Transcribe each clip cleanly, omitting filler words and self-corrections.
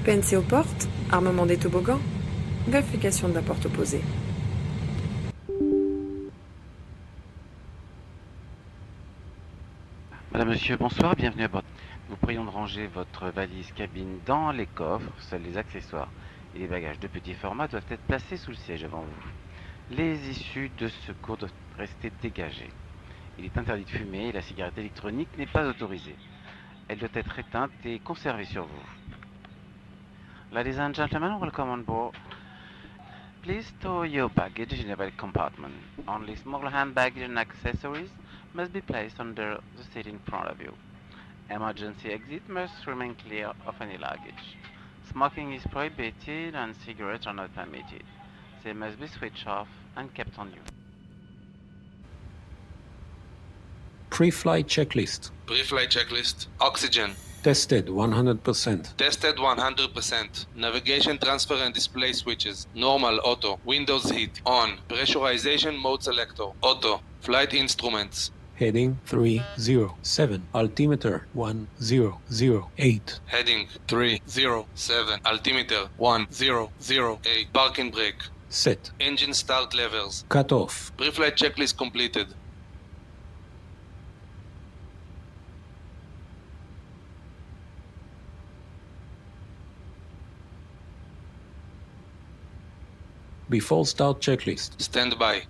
PNC aux portes, armement des toboggans, vérification de la porte opposée. Madame, monsieur, bonsoir, bienvenue à bord. Nous prions de ranger votre valise cabine dans les coffres. Seuls les accessoires et les bagages de petit format doivent être placés sous le siège avant vous. Les issues de secours doivent rester dégagées. Il est interdit de fumer et la cigarette électronique n'est pas autorisée. Elle doit être éteinte et conservée sur vous. Ladies and gentlemen, welcome on board. Please store your baggage in a belt compartment. Only small hand baggage and accessories must be placed under the seat in front of you. Emergency exit must remain clear of any luggage. Smoking is prohibited and cigarettes are not permitted. They must be switched off and kept on you. Pre-flight checklist. Pre-flight checklist. Oxygen. Tested 100%. Tested 100%. Navigation transfer and display switches. Normal auto. Windows heat. On. Pressurization mode selector. Auto. Flight instruments. Heading 307. Altimeter 1008. Heading 307. Altimeter 1008. Parking brake. Set. Engine start levels. Cut off. Pre-flight checklist completed. Before start checklist. Stand by.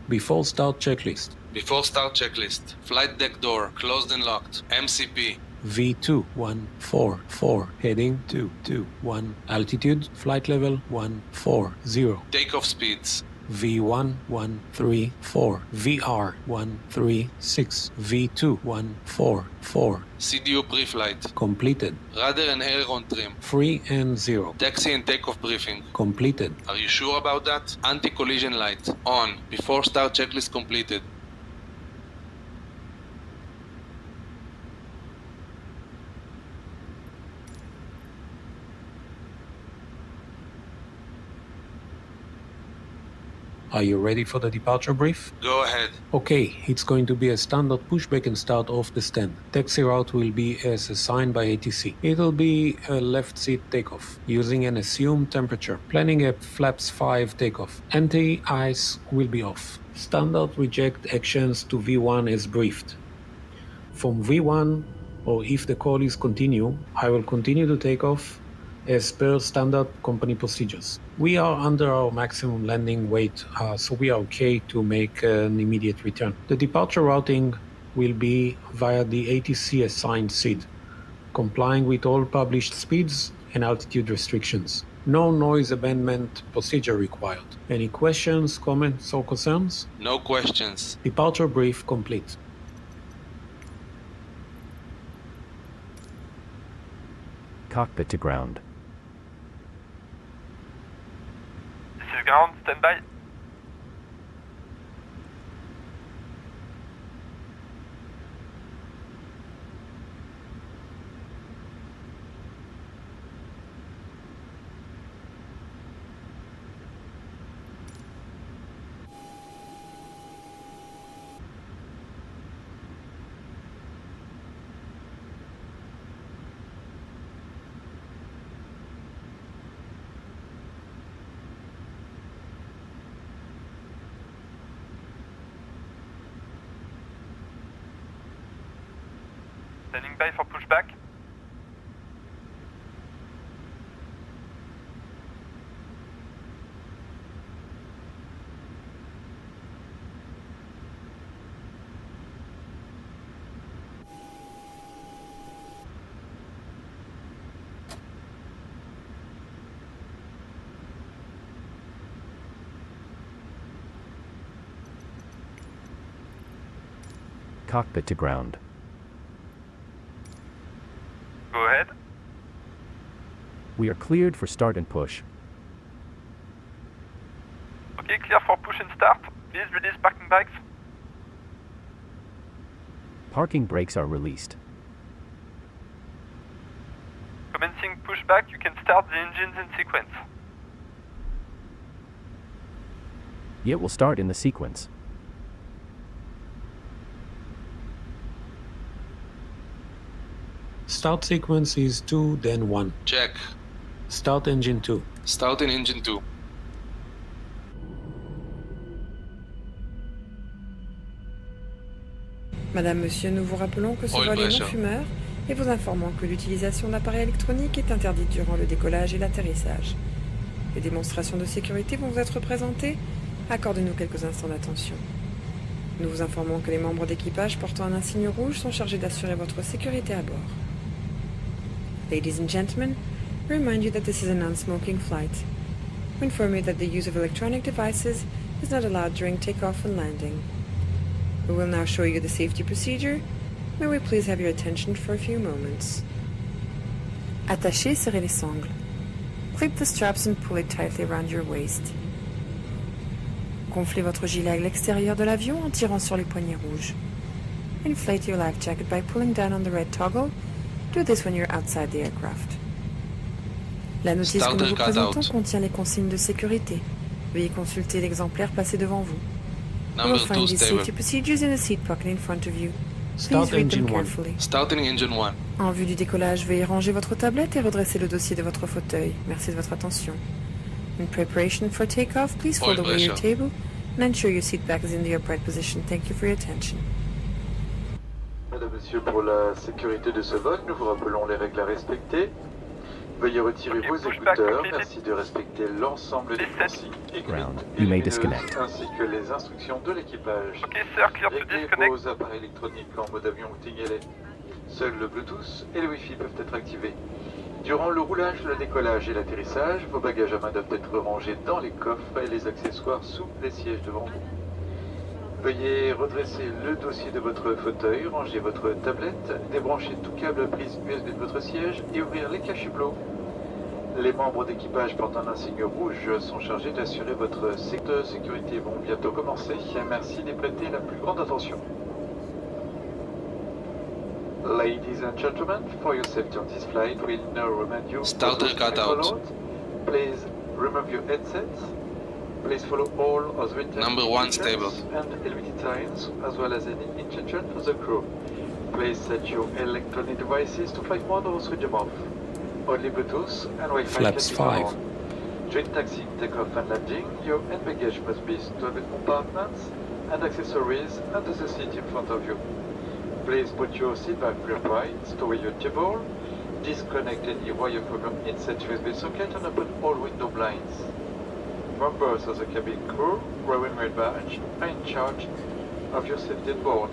Before start checklist. Before start checklist. Flight deck door closed and locked. MCP. V2144. Heading 221. Altitude. Flight level 140. Takeoff speeds. V1134. VR136. V2144. CDU pre-flight. Completed. Rudder and aileron trim. 3 and 0. Taxi and takeoff briefing. Completed. Are you sure about that? Anti-collision light. On. Before start checklist completed. Are you ready for the departure brief? Go ahead. Okay, it's going to be a standard pushback and start off the stand. Taxi route will be as assigned by ATC. It'll be a left seat takeoff, using an assumed temperature. Planning a flaps 5 takeoff. Anti-ice will be off. Standard reject actions to V1 as briefed. From V1, or if the call is continue, I will continue to take off as per standard company procedures. We are under our maximum landing weight, so we are okay to make an immediate return. The departure routing will be via the ATC assigned seat, complying with all published speeds and altitude restrictions. No noise abandonment procedure required. Any questions, comments, or concerns? No questions. Departure brief complete. Cockpit to ground. This is ground, stand by. Standing by for pushback. Cockpit to ground. Go ahead. We are cleared for start and push. Okay, clear for push and start. Please release parking brakes. Parking brakes are released. Commencing pushback, you can start the engines in sequence. It will start in the sequence. Start sequence is 2, then 1. Check. Start engine 2. Start in engine 2. Madame, monsieur, nous vous rappelons que ce Oil vol est pressure. non-fumeur et vous informons que l'utilisation d'appareils électroniques est interdite durant le décollage et l'atterrissage. Les démonstrations de sécurité vont vous être présentées. Accordez-nous quelques instants d'attention. Nous vous informons que les membres d'équipage portant un insigne rouge sont chargés d'assurer votre sécurité à bord. Ladies and gentlemen, we remind you that this is a non-smoking flight. We inform you that the use of electronic devices is not allowed during takeoff and landing. We will now show you the safety procedure. May we please have your attention for a few moments. Attachez, serrez les sangles. Clip the straps and pull it tightly around your waist. Gonflez votre gilet à l'extérieur de l'avion en tirant sur les poignets rouges. Inflate your life jacket by pulling down on the red toggle. Do this when you're outside the aircraft. La notice que nous vous présentons contient les consignes de sécurité. Veuillez consulter l'exemplaire placé devant vous. You will Number find 2 these stable. safety procedures in the seat pocket in front of you. Please Start read them engine 1. carefully. Starting engine 1. En vue du décollage, veuillez ranger votre tablette et redresser le dossier de votre fauteuil. Merci de votre attention. In preparation for takeoff, please fold Oil away your pressure. table and ensure your seat back is in the upright position. Thank you for your attention. Madame, Monsieur, pour la sécurité de ce vol, nous vous rappelons les règles à respecter. Veuillez retirer Ok, vos pushback écouteurs. completed. Merci de respecter l'ensemble des consignes écrites Ground. et You may lumineuses, disconnect. ainsi que les instructions de l'équipage. Okay, sir, clear to Réglez disconnect. vos appareils électroniques en mode avion ou TIGLE. Seul le Bluetooth et le Wi-Fi peuvent être activés. Durant le roulage, le décollage et l'atterrissage, vos bagages à main doivent être rangés dans les coffres et les accessoires sous les sièges devant vous. Veuillez redresser le dossier de votre fauteuil, ranger votre tablette, débrancher tout câble à prise USB de votre siège et ouvrir les caches hublots. Les membres d'équipage portant un insigne rouge sont chargés d'assurer votre sécurité. Vont bientôt commencer. Merci d'y prêter la plus grande attention. Ladies and gentlemen, for your safety on this flight, we'll now remind you. Starter cutout. Please remove your headsets. Please follow all of the written Number 1 instructions stable. and LVD signs, as well as any instruction for the crew. Please set your electronic devices to flight mode or switch them off. Only Bluetooth and Wi-Fi Flaps can be 5. on. During taxi, takeoff and landing, your hand baggage must be stored in compartments and accessories under the seat in front of you. Please put your seat back upright, store your table, disconnect any wire from your inset USB socket and open all window blinds. Members of the cabin crew, wearing red badge, are in charge of your safety on board.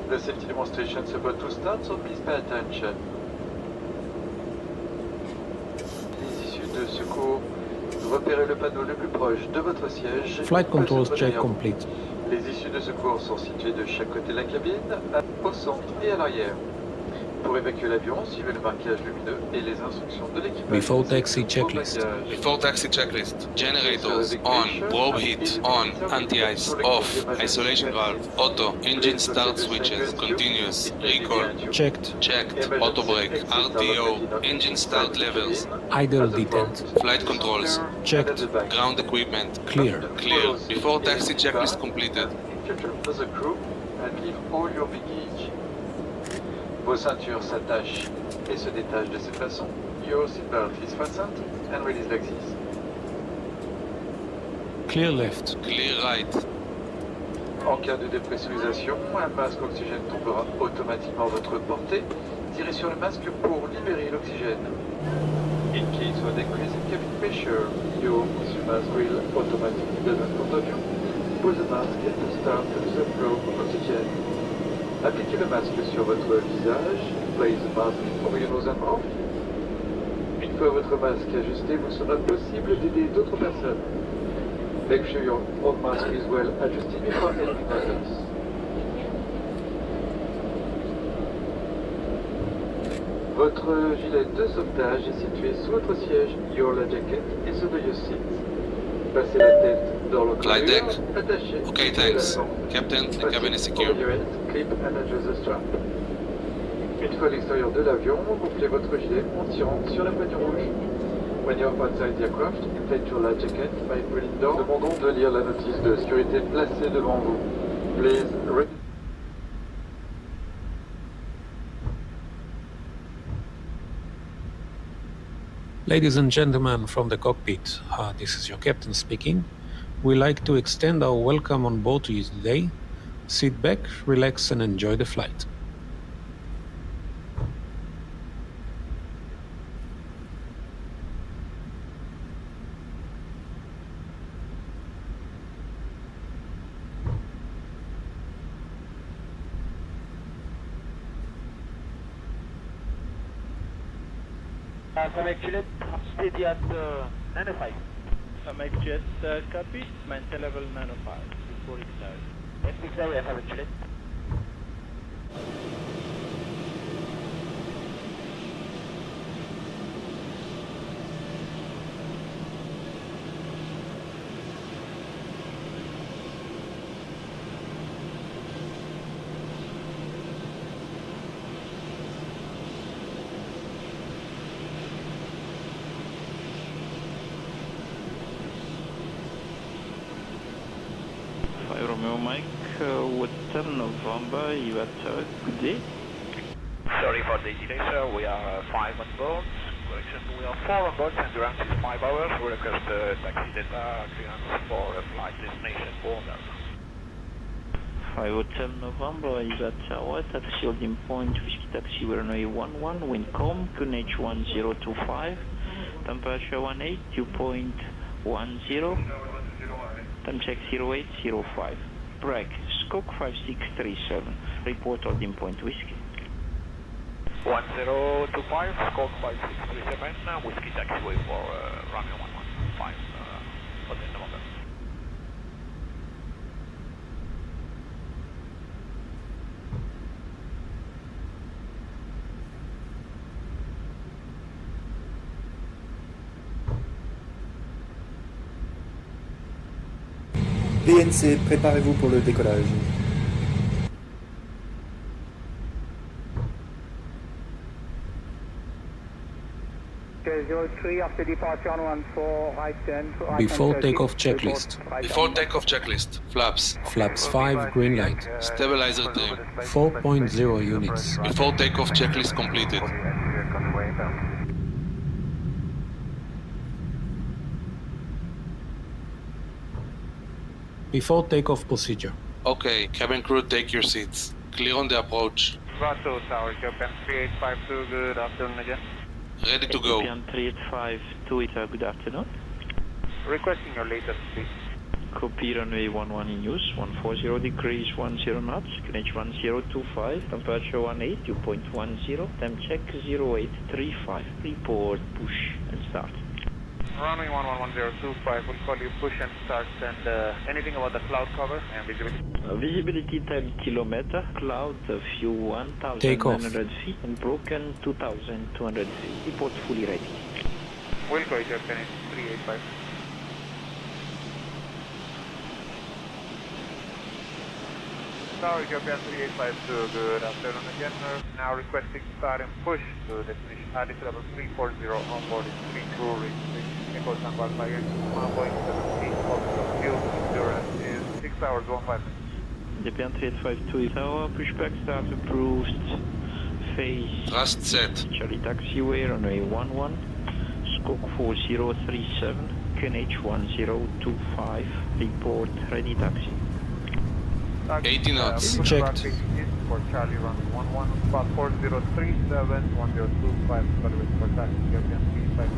The safety demonstration is about to start, so please pay attention. Les issues de secours, repérez le panneau le plus proche de votre siège. Flight Peut se controls trouver check derrière vous. complete. Les issues de secours sont situées de chaque côté de la cabine, au centre et à l'arrière. Pour évacuer l'avion, suivez le marquage lumineux et les instructions de l'équipage. Before taxi checklist. Before taxi checklist. Generators on. Probe heat on. Anti-ice off. Isolation valve. Auto. Engine start switches. Continuous. Recall. Checked. Checked. Auto brake. RTO. Engine start levels. Idle detent. Flight controls. Checked. Ground equipment. Clear. Clear. Before taxi checklist completed. Instruction for the crew and leave all your baggage. Vos ceintures s'attachent et se détachent de cette façon. Your seatbelt is fastened and release the axis. Clear left. Clear right. En cas de dépressurisation, un masque oxygène tombera automatiquement à votre portée. Tirez sur le masque pour libérer l'oxygène. In case of a decrease in cabin pressure, your mask will automatically be in front of you. Pull the mask to start the flow of oxygen. Appliquez le masque sur votre visage. Place the mask over your nose and mouth. Une fois votre masque ajusté, vous sera possible d'aider d'autres personnes. Make sure your own mask is well adjusted before helping others. Votre gilet de sauvetage est situé sous votre siège, your life jacket, et sous your seat. Passez la tête dans le Flight deck. attaché. Okay, thanks. Captain, the cabin is secure. Clip and adjust the strap. Une fois à l'extérieur de l'avion, gonflez votre gilet en tirant sur la poignée rouge. When you're outside the aircraft, inflate your life jacket by pulling down. Demandons de lire la notice de sécurité placée devant vous. Please read. Ladies and gentlemen from the cockpit, this is your captain speaking. We like to extend our welcome on board to you today. Sit back, relax and enjoy the flight. Summit Jet, steady at 95. Summit Jet, copy. Maintain level 905. Before it starts. FX area, Summit Jet. Romeo Mike, Hotel November, IVAO, good day. Sorry for the delay, sir. We are 5 on board. Correction, we are 4 on board. Endurance is 5 hours. We request taxi data clearance for a flight destination border. 5 Hotel November, IVAO, taxi holding point, whiskey taxi, runway 11, wind calm, QNH 1025, temperature 18, dew point 10. Time check 0805. Break. Scope 5637. Report holding point whiskey. 1025, scope 5637, whiskey taxiway for runway 115, Hotel November. VNC, préparez-vous pour le décollage. Before takeoff checklist. Before takeoff checklist. Flaps. Flaps 5, green light. Stabilizer trim. 4.0 units. Before takeoff checklist completed. Before takeoff procedure. Okay, cabin crew, take your seats. Clear on the approach. Vato Tower, Japan 3852, good afternoon again. Ready to go. Japan 3852, good afternoon. Requesting your latest please. Copy runway 11 in use, 140 degrees 10 knots, QNH 1025, temperature 18, dew point 10, time check 0835, report, push and start. Runway 111025, we'll call you push and start, and anything about the cloud cover and visibility? Visibility 10 kilometer, cloud view 1,900 feet, and broken 2,200 feet. Report fully ready. We'll call you Japan 385. Tower Japan 3852, good afternoon again. Now requesting start and push to destination Addis level 340 on board is 32 reach. Echo San Bartolomé, Boeing 17, also fuel endurance is 6 hours 15 minutes. Japan 3852 tower, pushback start approved. Phase. Thrust set. Charlie taxiway, runway 11. Scope 4037, QNH 1025. Report ready taxi. 80 knots. Checked. For Charlie runway 11, spot 4037, 1025, for taxi, Japan 385.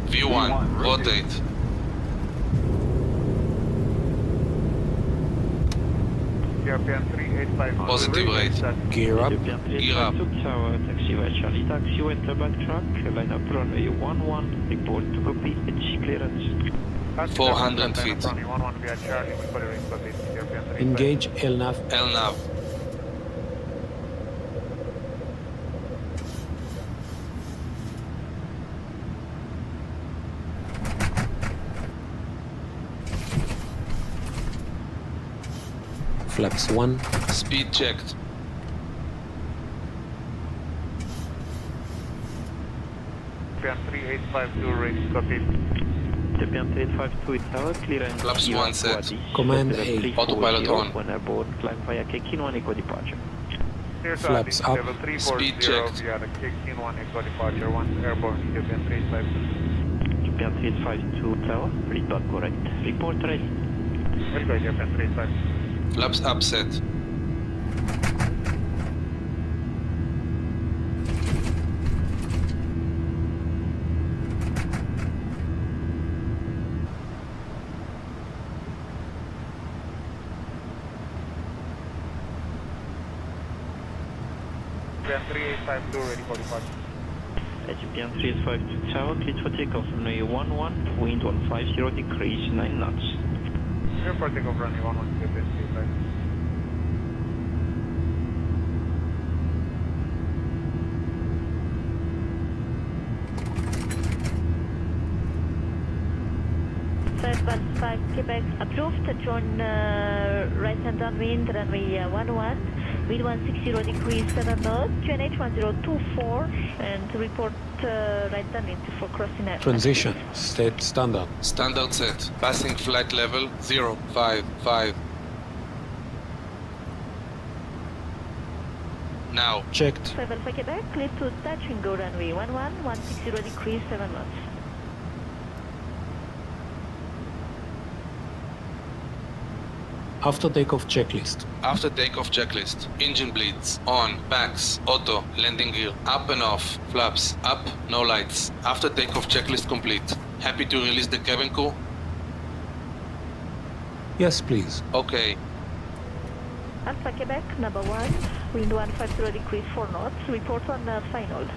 View 1, rotate. Japan 385. Positive rate. Gear up. Japan Gear up. 3852 tower, taxiway, Charlie taxiway, turback track, line up runway 11. Report to copy, HC clearance. 400 feet. Engage LNAV. LNAV. Flaps 1. Speed checked. Japan 3852 ready, copy. Japan 3852 Tower, clearance. Flaps 1 set. Command A. Autopilot on. When airborne, climb via Kekin 1 Echo departure. Clear to Flaps Addis, up. level 340 Speed checked. via the Kekin 1 Echo departure, once airborne, Japan 3852. Japan 3852 Tower, read back correct. Report ready. We'll go Japan 3852. Flaps up set. Japan 3852 ready for departure. Japan 3852 Tower, clear for takeoff runway 11, wind 150 degrees, 9 knots. Clear for takeoff runway 11, Japan 3852. Quebec approved. Join right hand downwind runway 11, wind 160 degrees 7 knots, QNH 1024, and report right downwind for crossing air. Transition. State standard. Standard set. Passing flight level 055. Now. Checked. 5 Alpha Quebec, clear to touch and go runway 11, 160 degrees 7 knots. After takeoff checklist. After takeoff checklist. Engine bleeds. On. Packs. Auto. Landing gear. Up and off. Flaps. Up. No lights. After takeoff checklist complete. Happy to release the cabin crew? Yes, please. Okay. Alpha Quebec, number 1, wind 150 degrees 4 knots, report on final.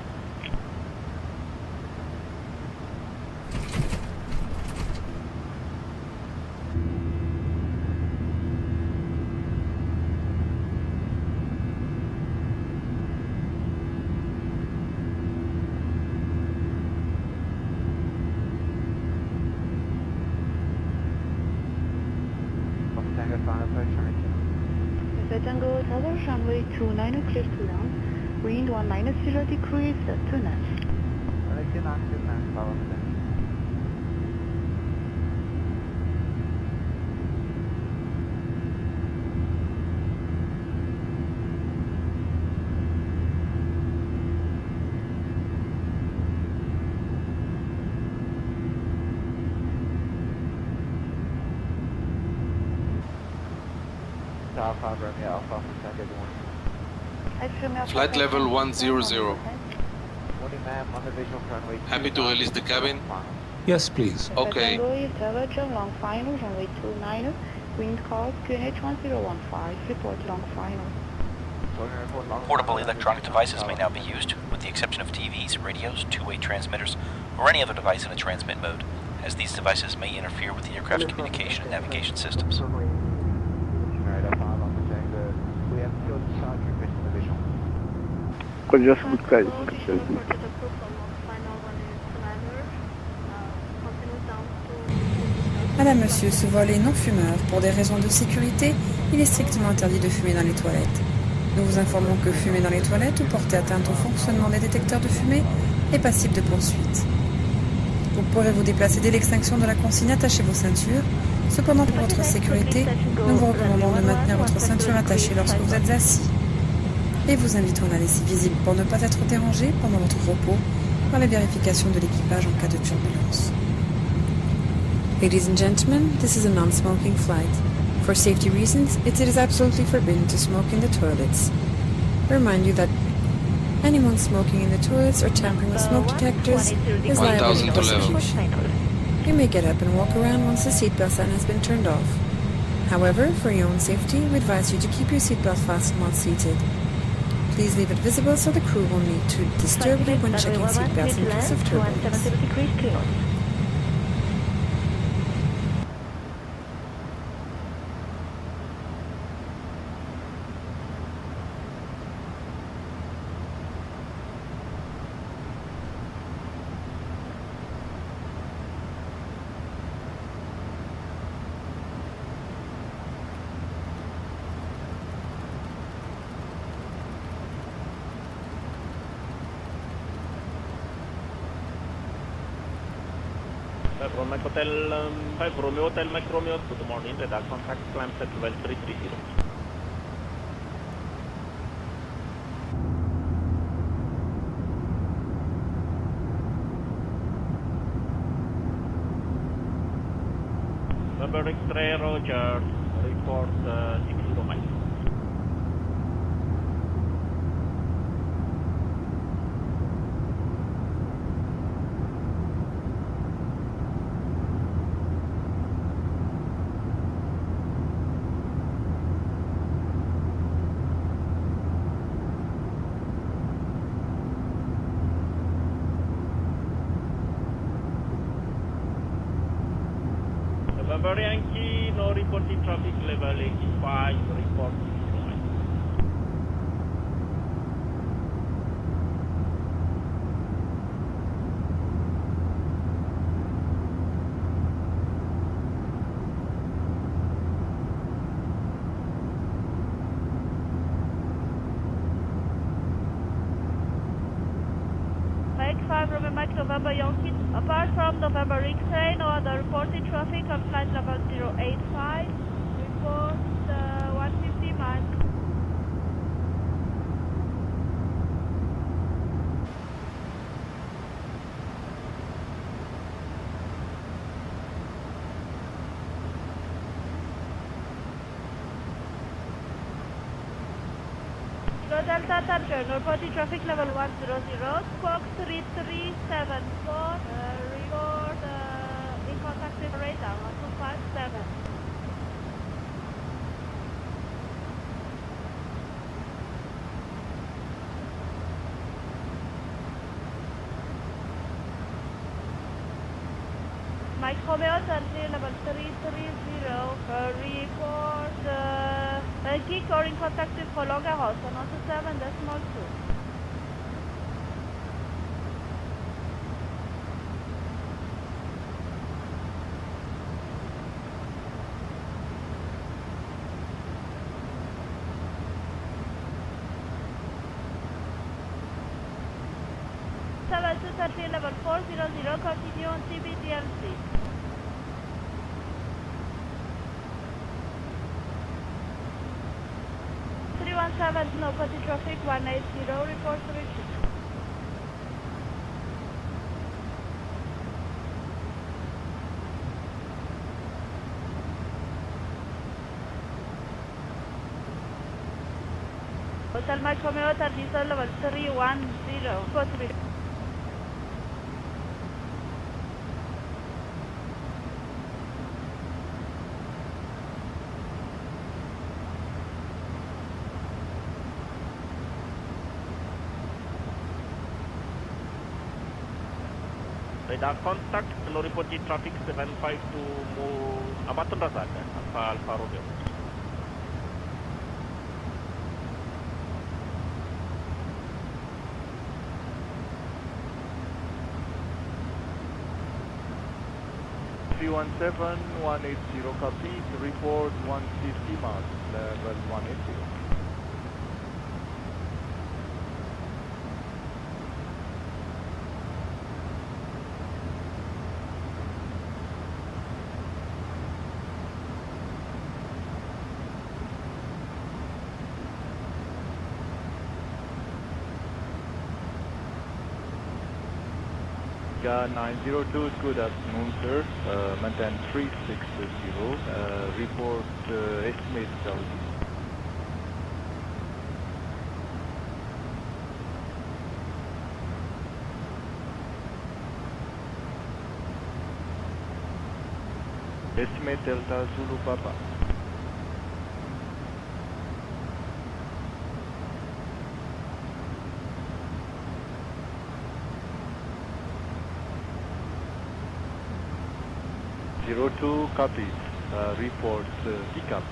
Tango Tower, runway 29, clear to land. Wind 190 degrees, 2 knots. Flight level 100. Happy to release the cabin? Yes, please. Okay. Tower, long final, runway 29, wind calls, QNH 1015, report long final. Portable electronic devices may now be used, with the exception of TVs, radios, two-way transmitters, or any other device in a transmit mode, as these devices may interfere with the aircraft's communication and navigation systems. Madame, monsieur, ce vol est non fumeur. Pour des raisons de sécurité, il est strictement interdit de fumer dans les toilettes. Nous vous informons que fumer dans les toilettes ou porter atteinte au fonctionnement des détecteurs de fumée est passible de poursuite. Vous pourrez vous déplacer dès l'extinction de la consigne, attachez vos ceintures. Cependant, pour votre sécurité, nous vous recommandons de maintenir votre ceinture attachée lorsque vous êtes assis. Et vous invitons à la laisser visible pour ne pas être dérangé pendant votre repos par la vérification de l'équipage en cas de turbulence. Ladies and gentlemen, this is a non-smoking flight. For safety reasons, it is absolutely forbidden to smoke in the toilets. I remind you that anyone smoking in the toilets or tampering with smoke detectors is liable to prosecution. You may get up and walk around once the seatbelt sign has been turned off. However, for your own safety, we advise you to keep your seatbelt fastened while seated. Please leave it visible so the crew will need to disturb you when checking seatbelts in case of turbulence. Mike Hotel, 5 Romeo Hotel, Mike Romeo, good morning, radar contact, climb set level 330. November X-ray, Roger, report 60 miles. November Yankee, no reporting traffic level 85, report 60 miles. Mike November Yankee. Apart from November X-ray, no other reported traffic on flight level 085. Report 150 miles. Delta Tanker, reporting traffic level 100, squawk 3374, report in contact with radar 1257. Mike Romeo, level 330, report geek or in contact with Prolonga House, 127.2. Level 400, continue on CBDMC. 317, no copy traffic, 180, report to reach. Hotel Mike Romeo, Hotel Diesel, level 310, report to reach. Radar contact, no reported traffic 752 Abidjan Razak, Alpha Romeo. (317) 180 copy, report 150 miles, level 180. Got 902, good afternoon, sir. Maintain 360, report estimate Salut. Estimate Delta Zulu Papa. Two copies, report pickup.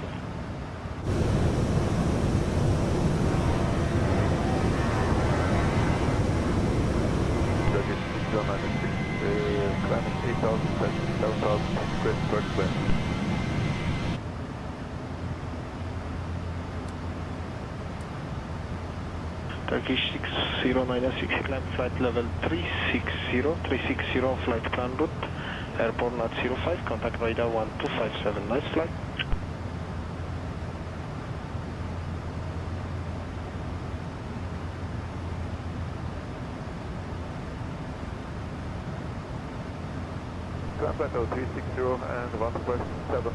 Climate 8,000 square per square. Turkish 6096, climb flight level 360, flight plan route. Airport not 05, contact radar 1257, nice flight. Grand Plateau 360 and 127,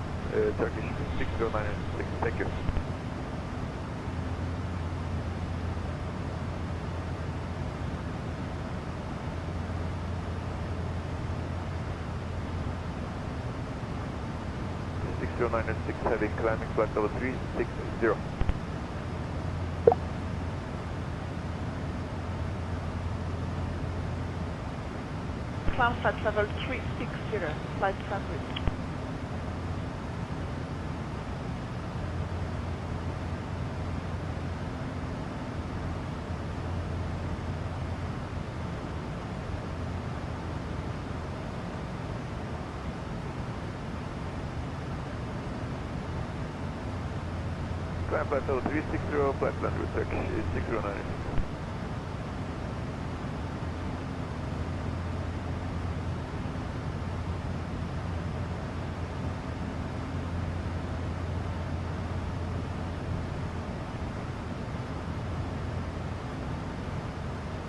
Turkish 6096, thank you. Heading climbing flight level 360. Climb flight level 360, flight transit. Climb Plateau 360, flight plan route Turkish 6096.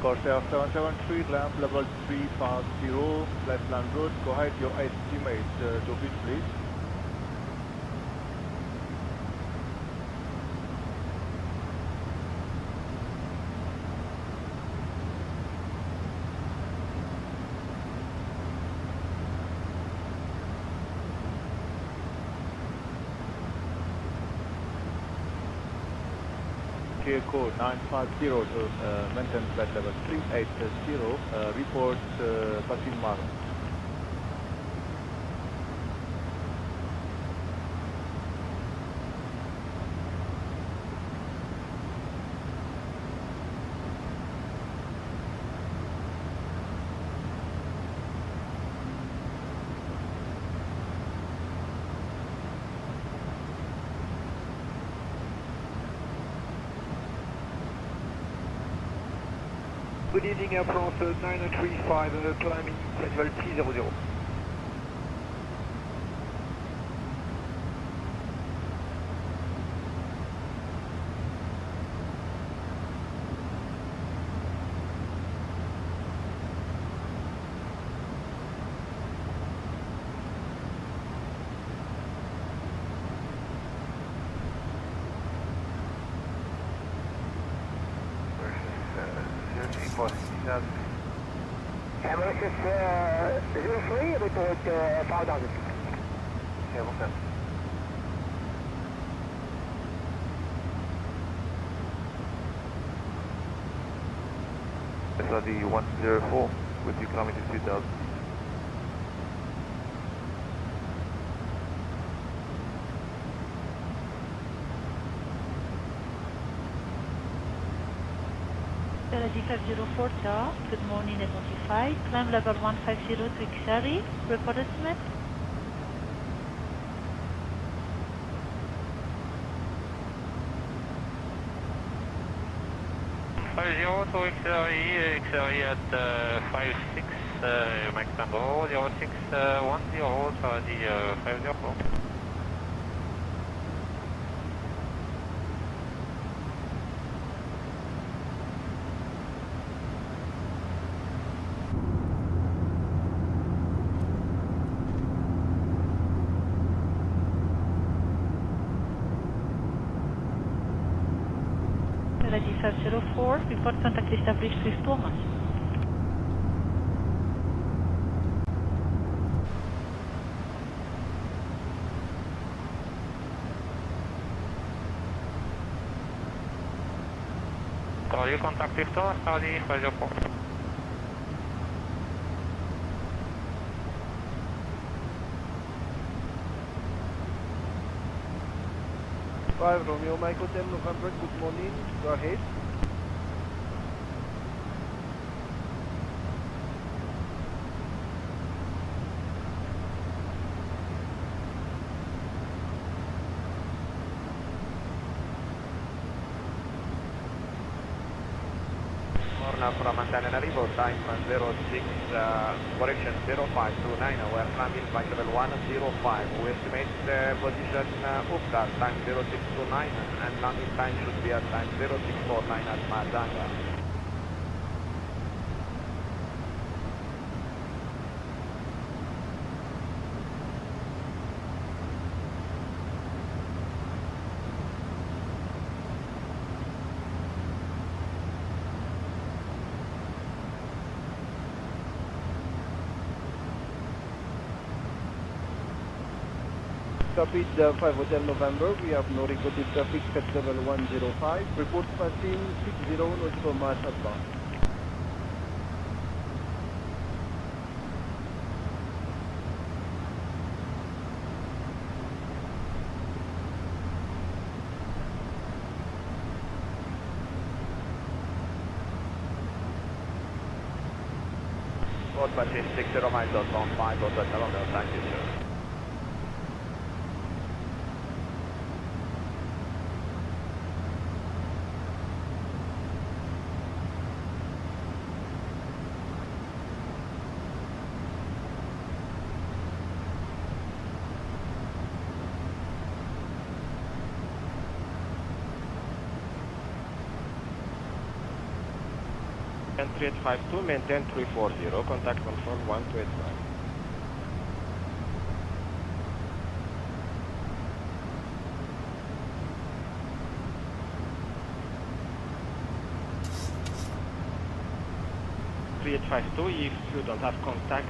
Corsair 773, ramp level 350, flight plan route, go ahead your estimate to beat please. Code 950 to maintain flight level 380, report passing mark. Good evening, Air France 935, climbing flight level 300. Americas 03, report 5000. Yeah, okay. SRD 104 with you climbing to 2000. Energy 504 Tower, good morning, identify. Climb level 150 to Xari, report estimate. To XRE at 56, max number 0610, Saudi 504. Energy 504, report contact established with Thomas. Saudi contact with Thomas, Saudi 504. 5 Romeo Mike Hotel November, good morning, go ahead. from Antananarivo, time 06, correction 0529, we're climbing by level 105. We estimate position Upcar, time 0629, and landing time should be at time 0649 at Madanga. Copied 5 Hotel November, we have no reported traffic at level 105. Report passing 60 nautical miles advance. Report passing 60 miles outbound 5 Hotel November, thank you sir. And 3852, maintain 340, contact confirm 1285. If you don't have contact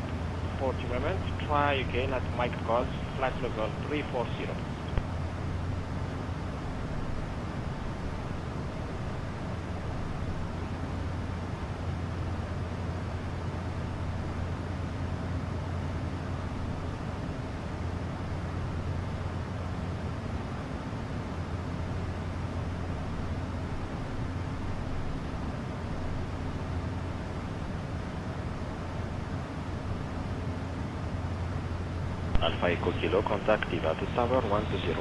40 moments, try again at mic calls, flight level 340. Alpha Echo Kilo, contact IVAO Tower 120.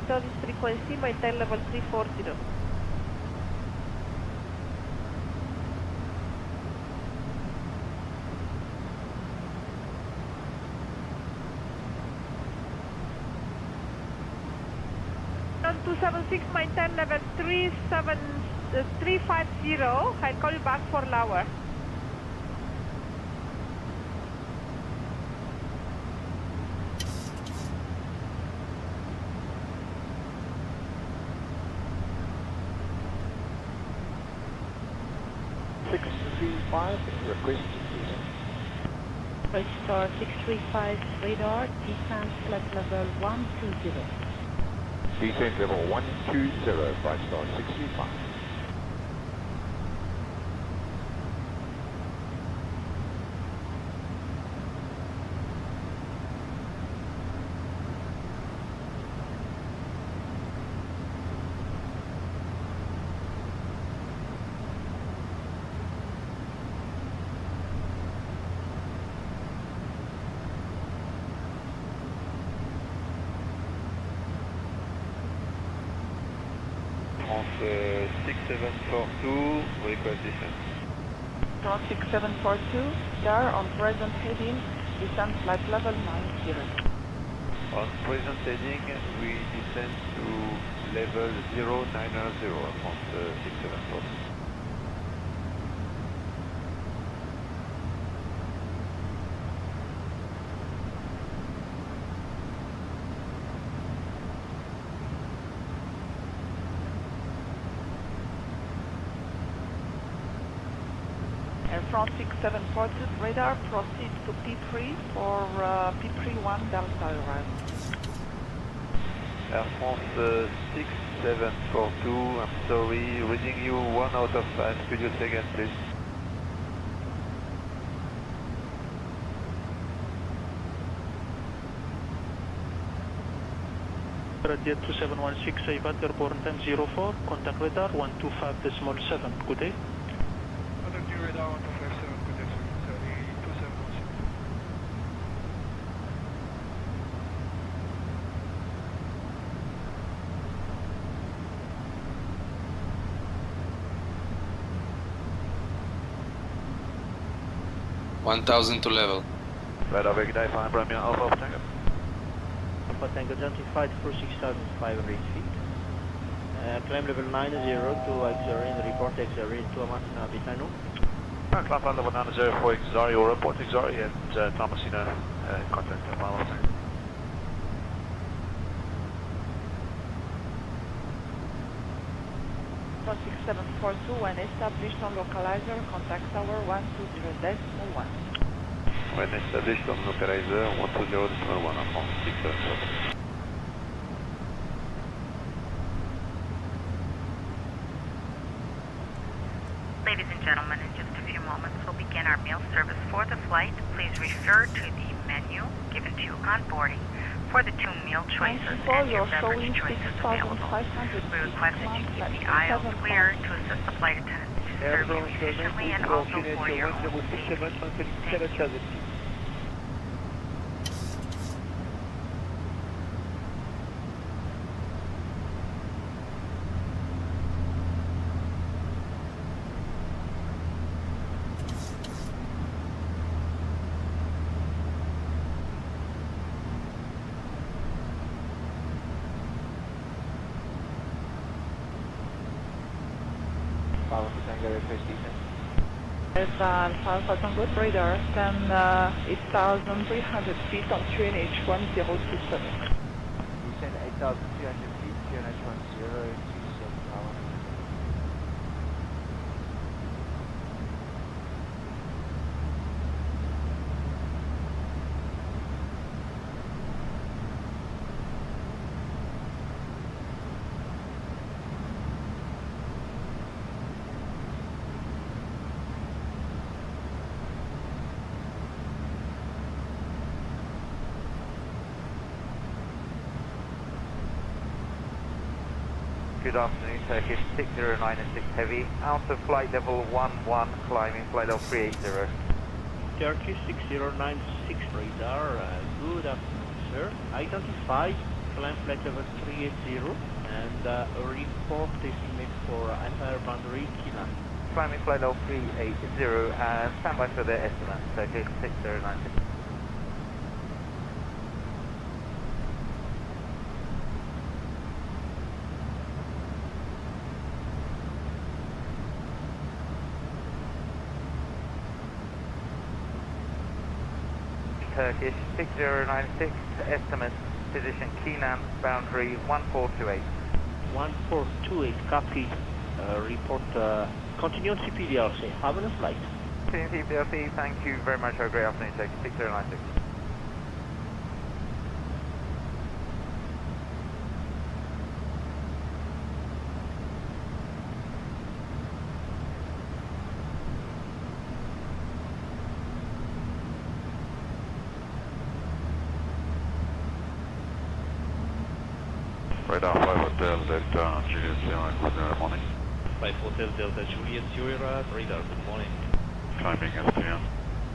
Service frequency, maintain level 340. On 276, maintain level 350. I'll call you back for lower. Star 635 radar, descent flight level 120. Descent level 120, Bright Star 635. France 6742, request descent. France 6742, star on present heading, descent flight level 90. On present heading, we descend to level 090, France 6742. France 6742 radar, proceed to P3 for P31 Delta arrival. Air France 6742, I'm sorry, reading you 1 out of 5, could you say again please? Radiant 2716, IVAO airborne time 04, contact radar 125.7, good day. Contact radar 125.7. 1000 to level. Radar Brigade, fine, Romeo, Alpha Tango. Alpha Tango identified for 6,500 feet. Climb level 90 to auxiliary and report auxiliary to Amasina Abidjan. Climb level 90 for auxiliary or report auxiliary at Tomasina, contact Alpha Tango. 6742, when established on localizer, contact tower 120.1. When established on localizer 120.1, I'm on 674. Ladies and gentlemen, in just a few moments we'll begin our meal service for the flight. Please refer to the menu given to you on boarding for the 2 meal choices and your beverage choices available. We request that you keep the aisles clear to assist the flight attendants to serve you efficiently and also for your own safety. Alpha Tango radar, stand 8,300 feet on QNH 1027. Descend 8,300 feet, QNH 1027 power. Good afternoon, Turkish 6096 Heavy, out of flight level 11, climbing flight level 380. Turkish 6096 radar, good afternoon sir. Identified, climb flight level 380 and a report estimate for entire boundary Kina. Climbing flight level 380 and stand by for the estimate, Turkish 6096. Turkish 6096, estimate, position Keenan, boundary 1428. 1428, copy, report, continue on CPDRC, have a flight. Continue CPDRC, thank you very much, have a great afternoon, Turkish 6096. Radar 5 Hotel Delta Juliet Sierra, good morning. 5 Hotel Delta Juliet Sierra, radar, good morning. Climbing Austrian.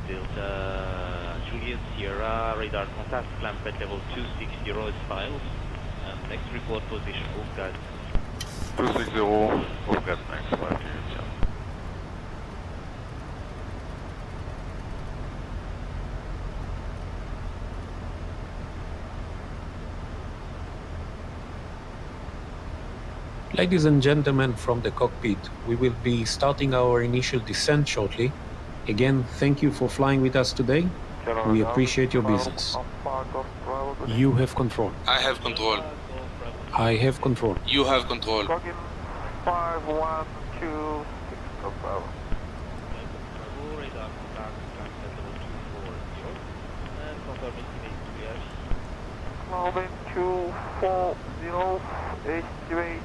Delta Juliet Sierra, radar contact, climb flight level 260 is files. And next report position, off guide. 260, off guide next, 5 Juliet Sierra. Ladies and gentlemen from the cockpit, we will be starting our initial descent shortly. Again, thank you for flying with us today. We appreciate your business. You have control. I have control. I have control. You have control. 5126, Bravo. Climbing 240, estimate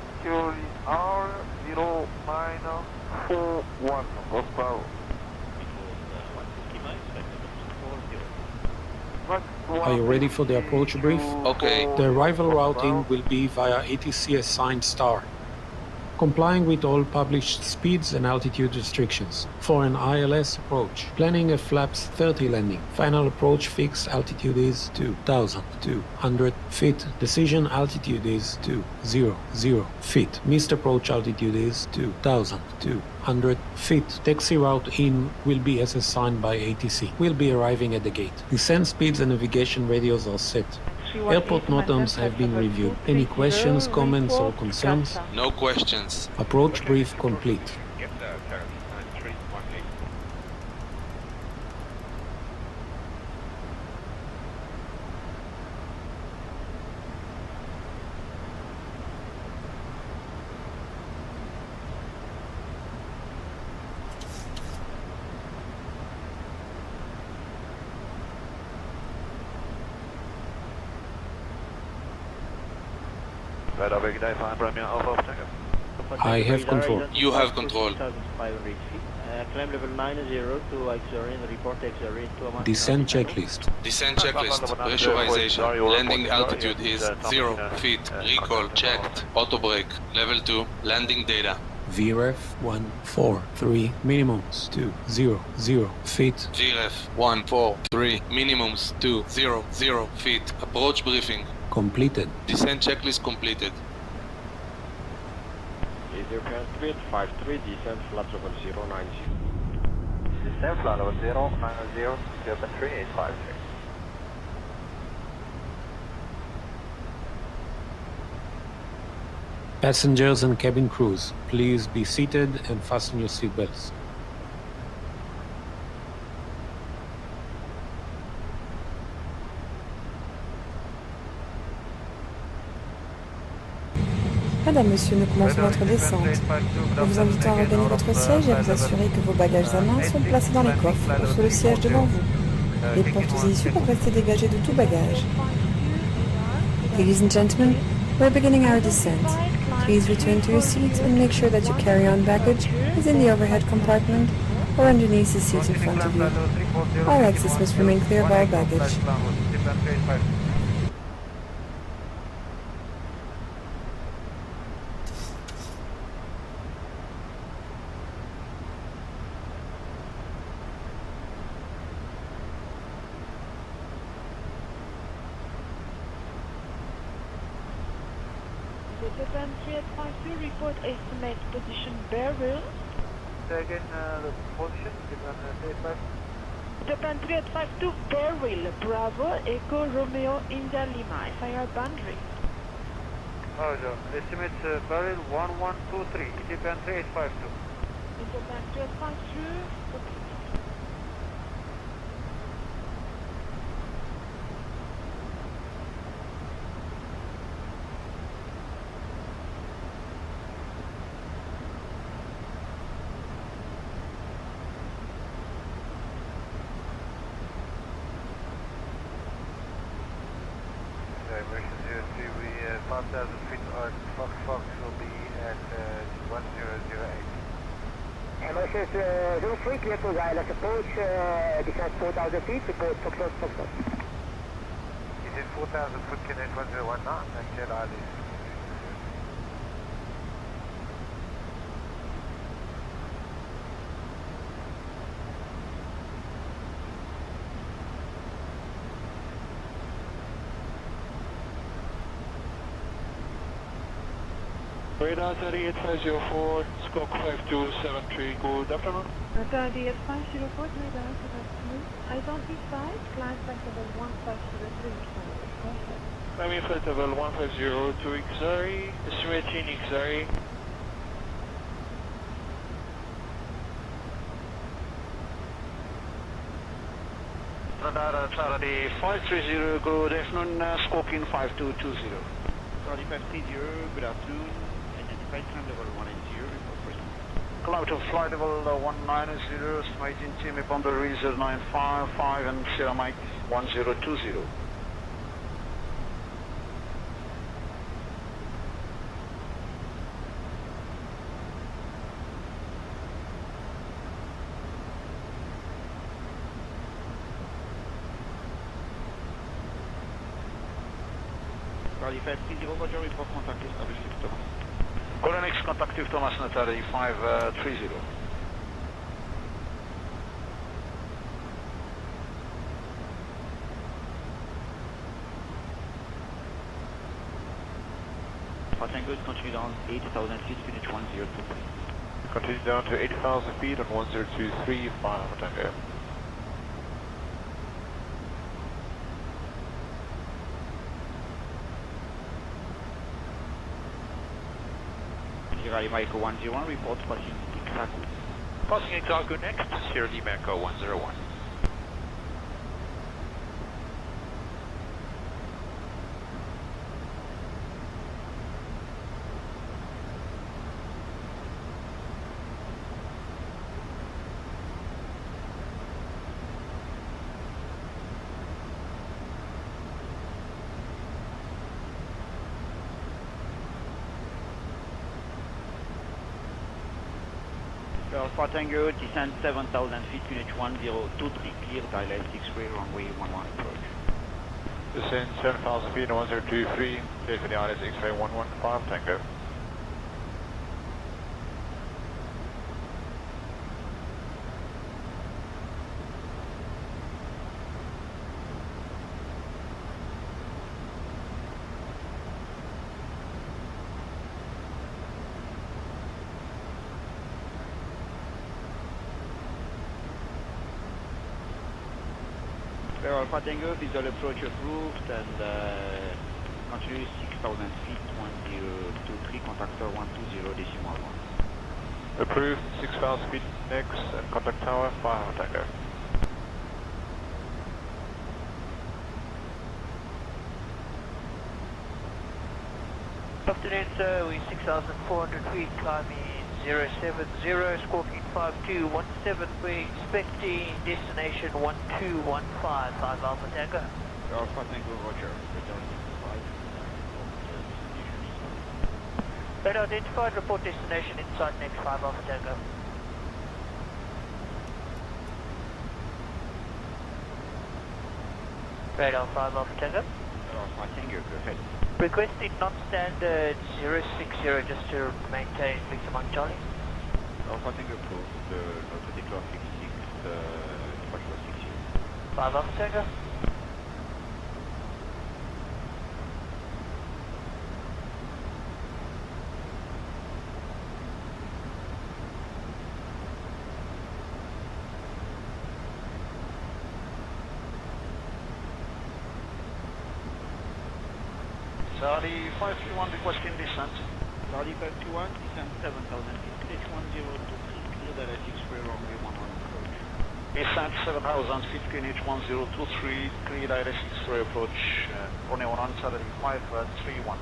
R 0941, Bravo. Are you ready for the approach brief? Okay. The arrival routing will be via ATC assigned star, complying with all published speeds and altitude restrictions. For an ILS approach, planning a flaps 30 landing. Final approach fixed altitude is 2,200 feet. Decision altitude is 200 feet. Missed approach altitude is 2,200 100 feet. Taxi route in will be as assigned by ATC. We'll be arriving at the gate. Descent speeds and navigation radios are set. Airport NOTAMs have been reviewed. Any questions, comments or concerns? No questions. Approach brief complete. I have control. You have control. Climb level 90 to XRE and report XRE to Descent checklist. Descent checklist. Pressurization. Landing altitude is 0 feet. Recall checked. Auto brake. Level 2. Landing data. VREF 143. Minimums 200 feet. VREF 143. Minimums 200 feet. Approach briefing. Completed. Descent checklist completed. Aircraft 53, descent flat level 090. Descent flat level 090, Japan 3853. Passengers and cabin crews, please be seated and fasten your seatbelts. Madame, Monsieur, nous commençons notre descente. Nous vous invitons à regagner votre siège et à vous assurer que vos bagages à main sont placés dans les coffres ou sur le siège devant vous. Les portes et issues doivent rester dégagées de tout bagage. Ladies and gentlemen, we're beginning our descent. Please return to your seats and make sure that your carry-on baggage is in the overhead compartment or underneath the seat in front of you. All exits must remain clear of all baggage. Japan 3852, report estimate position barrel. Say again the position, Japan 3852, barrel, Bravo, Echo, Romeo, India, Lima, fire boundary. Roger, estimate barrel 1123, Japan 3852. Japan 3852, we 5,000 feet on Fox will be at 1008. Emergency 03, clear for wireless approach, descent 4,000 feet, report Foxtrot. Is it 4,000 foot connect 1019 and Jet Island? Radar 38504, Squawk 5273, good afternoon. 38504, radar 72, Airlines Ifly, climb flight level 1503, Climbing flight level 150 XRE, estimating XRE. Radar Charlie 530, good afternoon, Squawking 5220. Charlie 530, good afternoon. Identified climb level 180, report first. Climb to flight level 190, estimating team boundaries 955 and Sierra 1020. Charlie 530, Roger, report contact established with Thomas. Colonix contact with Thomas Natari 530. Tango, continue down 8,000 feet, finish 1023. Continue down to 80,000 feet on 1023, 5 Tango. Sierra Lima Echo 101, report passing Xaku. Passing Xaku next, Sierra Lima Echo 101. Alpha Tango, descend 7,000 feet, unit 1023, clear, dial 6-way, runway 11 approach. Descend 7,000 feet on 1023, clear for the ILS X-ray 115 Tango. Alpha Tango, visual approach approved, and continue 6,000 feet, 1023, contactor 120.1. Approved, 6,000 feet next, and contact tower 5 Tango. Afternoon sir, we're 6,400 feet, climbing 070, Scorpion 5217, we're expecting destination 1215, 5 Alpha Tango. Alpha Tango, roger. Radar identified, report destination inside next 5 Alpha Tango. Radar 5 Alpha Tango. Alpha Tango, go ahead. Requesting non-standard 060 just to maintain Victor Mike Charlie. Alpha Tango approved, not to declare 66, departure 60. 5 Alpha Tango. Saudi 521 requesting descent. Saudi 521, descent 7,000 feet, H1023, clear, dial 6-way, runway 11 approach. Descent 7,000 feet, QNH 1023, clear, dial 6-way approach, runway 11, Saudi 531.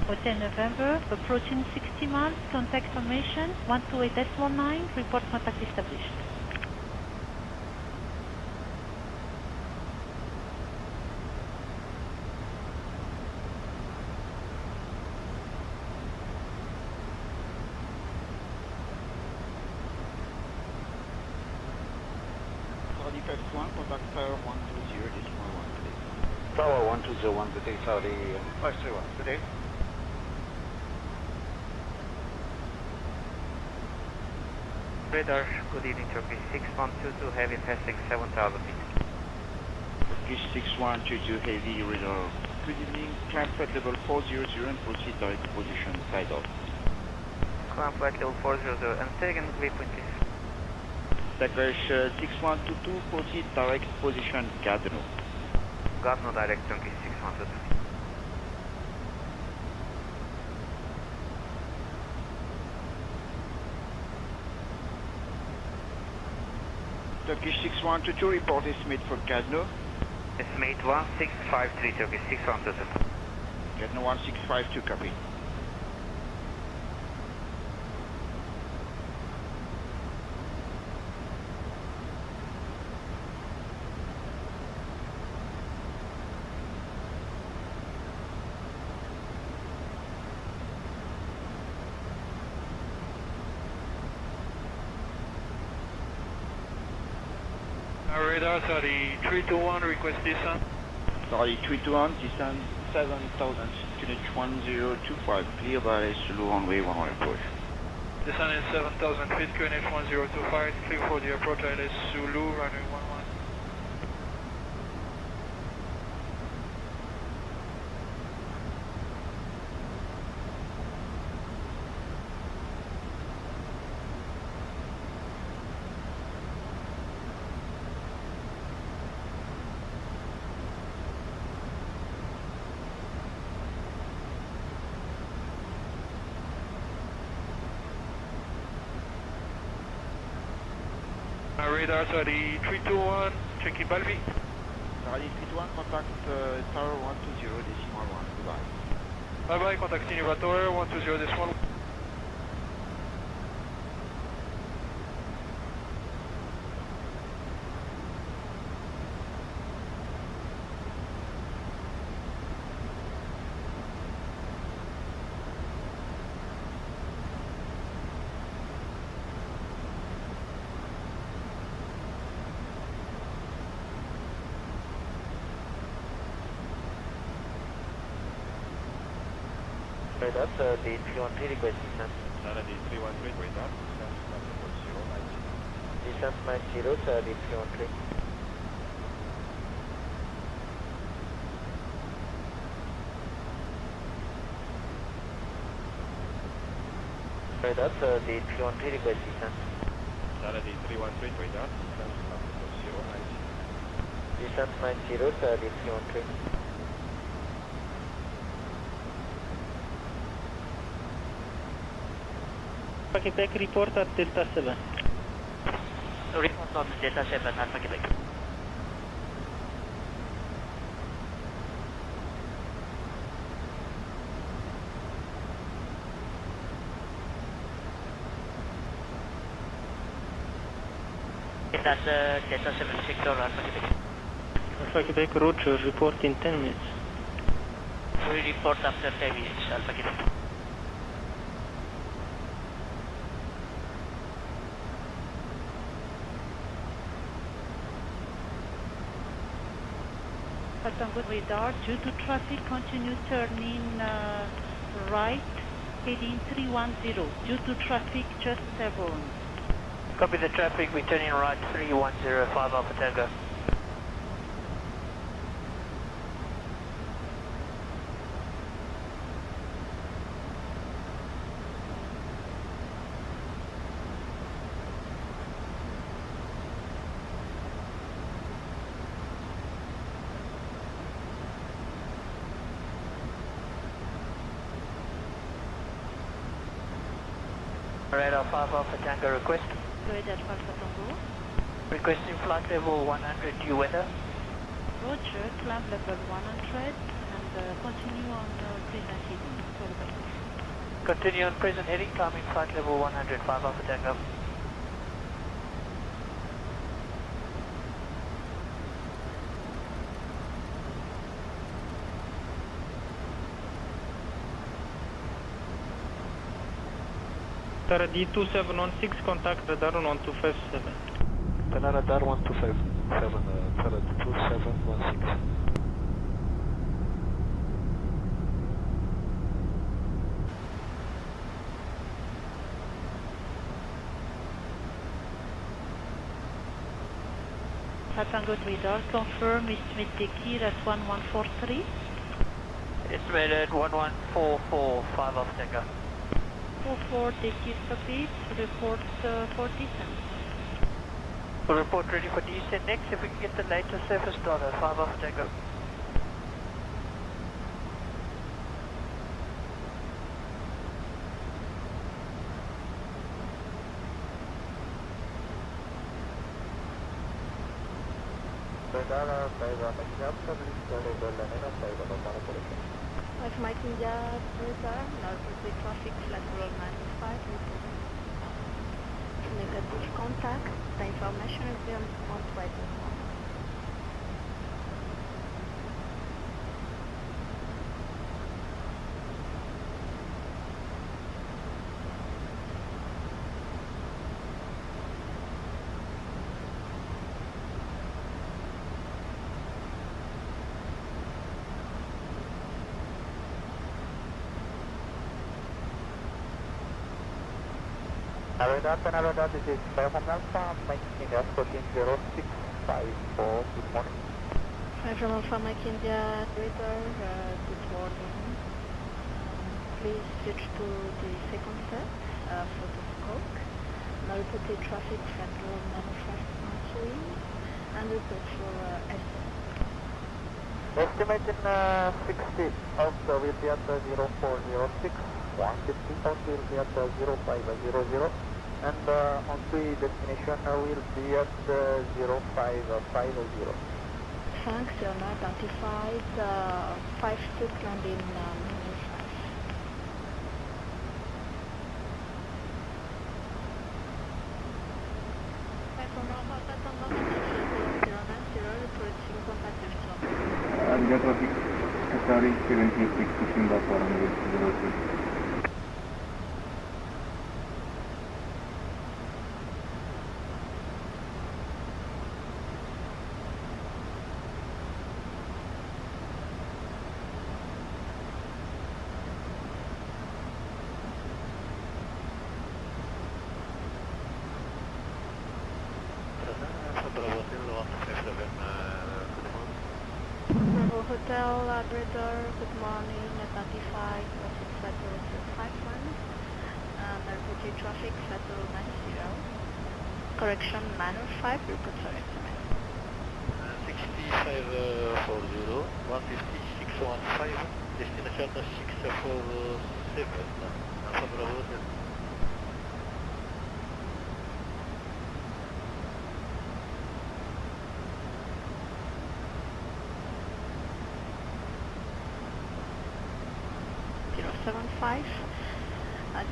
Hotel November, approaching 60 miles, contact formation 128.19, report contact established. Saudi 521, contact tower 120.1, please. Tower 1201, good day, Saudi 531, good day. Radar, good evening, Turkish 6122, heavy passing 7,000 feet. Turkish 6122, heavy radar. Good evening, climb flight level 400 and proceed direct position side up. Climb flight level 400 and taken waypoint please. Turkish 6122, proceed direct position Gardeno. Gardeno direct Turkish 6122. Turkish 6122, report estimate for Gardeno. Estimate 1653, Turkish 6122. Gardeno 1652, copy. Radar, Saudi 321, request descent. Saudi 321, descent 7,000 feet, QNH 1025, clear by Salut runway 11 approach. Descend in 7,000 feet, QNH 1025, clear for the approach, ILS Zulu, runway 11. radar, Charlie 321, checking Balvi. Charlie 321, contact tower 120.1, goodbye. Bye bye, contacting your tower 120.1. Radar, the 313 request descent. Charlie 313, radar, Descent 90, the 313. Radar, the 313 request descent. Charlie 313, radar, Descent 90, the 313. Quebec report at Delta 7. Report on Delta 7, Alpha Quebec. That's Delta 7 sector, Alpha Quebec. Alpha Quebec, Roger, report in 10 minutes. We report after 10 minutes, Alpha Quebec. Good radar, due to traffic, continue turning right, heading 310. Due to traffic, just 7. Copy the traffic, we're turning right 310, 5 Alpha Tango. Radar 5 Alpha Tango request. Radar Alpha Tango. Requesting flight level 100 due weather. Roger, climb level 100 and continue on present heading. Continue on present heading, climbing flight level 100, 5 Alpha Tango. D2716, contact radar 1257. Radar 1257, Tara 2716. Tango radar, confirm estimate Dekir at 1143. Estimated 1144, 5 Alpha Tango. 44 Dekir copies, report for descent. We'll report ready for descent next if we can get the latest surface data, 5 Alpha Tango. With Mike India radar, now the traffic lateral 95, negative contact, the information is on Twitter. Canada, this is Fairmont Alpha, Mike India 14064, good morning. From Alpha Mike India radar, good morning. Please switch to the second step, photoscope. Now report the traffic federal 95.3 and report for SM. Estimate in 60 out will be at 0406, 150 out will be at 0500. And on the destination will be at 0550. Thanks, you're now identified 56 landing minus 5. Abidjan traffic, SRX 76 pushing back for runway 03. Bravo Hotel, Labrador, good morning, identified 4651, reported traffic, Shuttle 90. Correction, 905, report for estimate. 6540, 15615, destination 647, Alpha Bravo.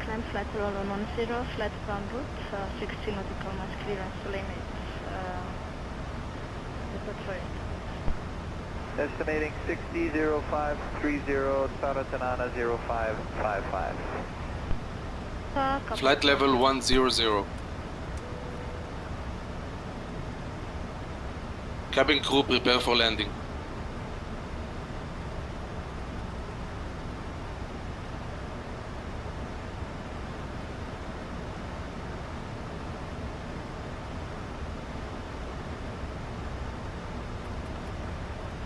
Climb flat roll on 10, flat ground route, 60 nautical miles clearance limit. Report for it. Estimating 600530, Taratanana 0555. Flight level 100. Cabin crew prepare for landing.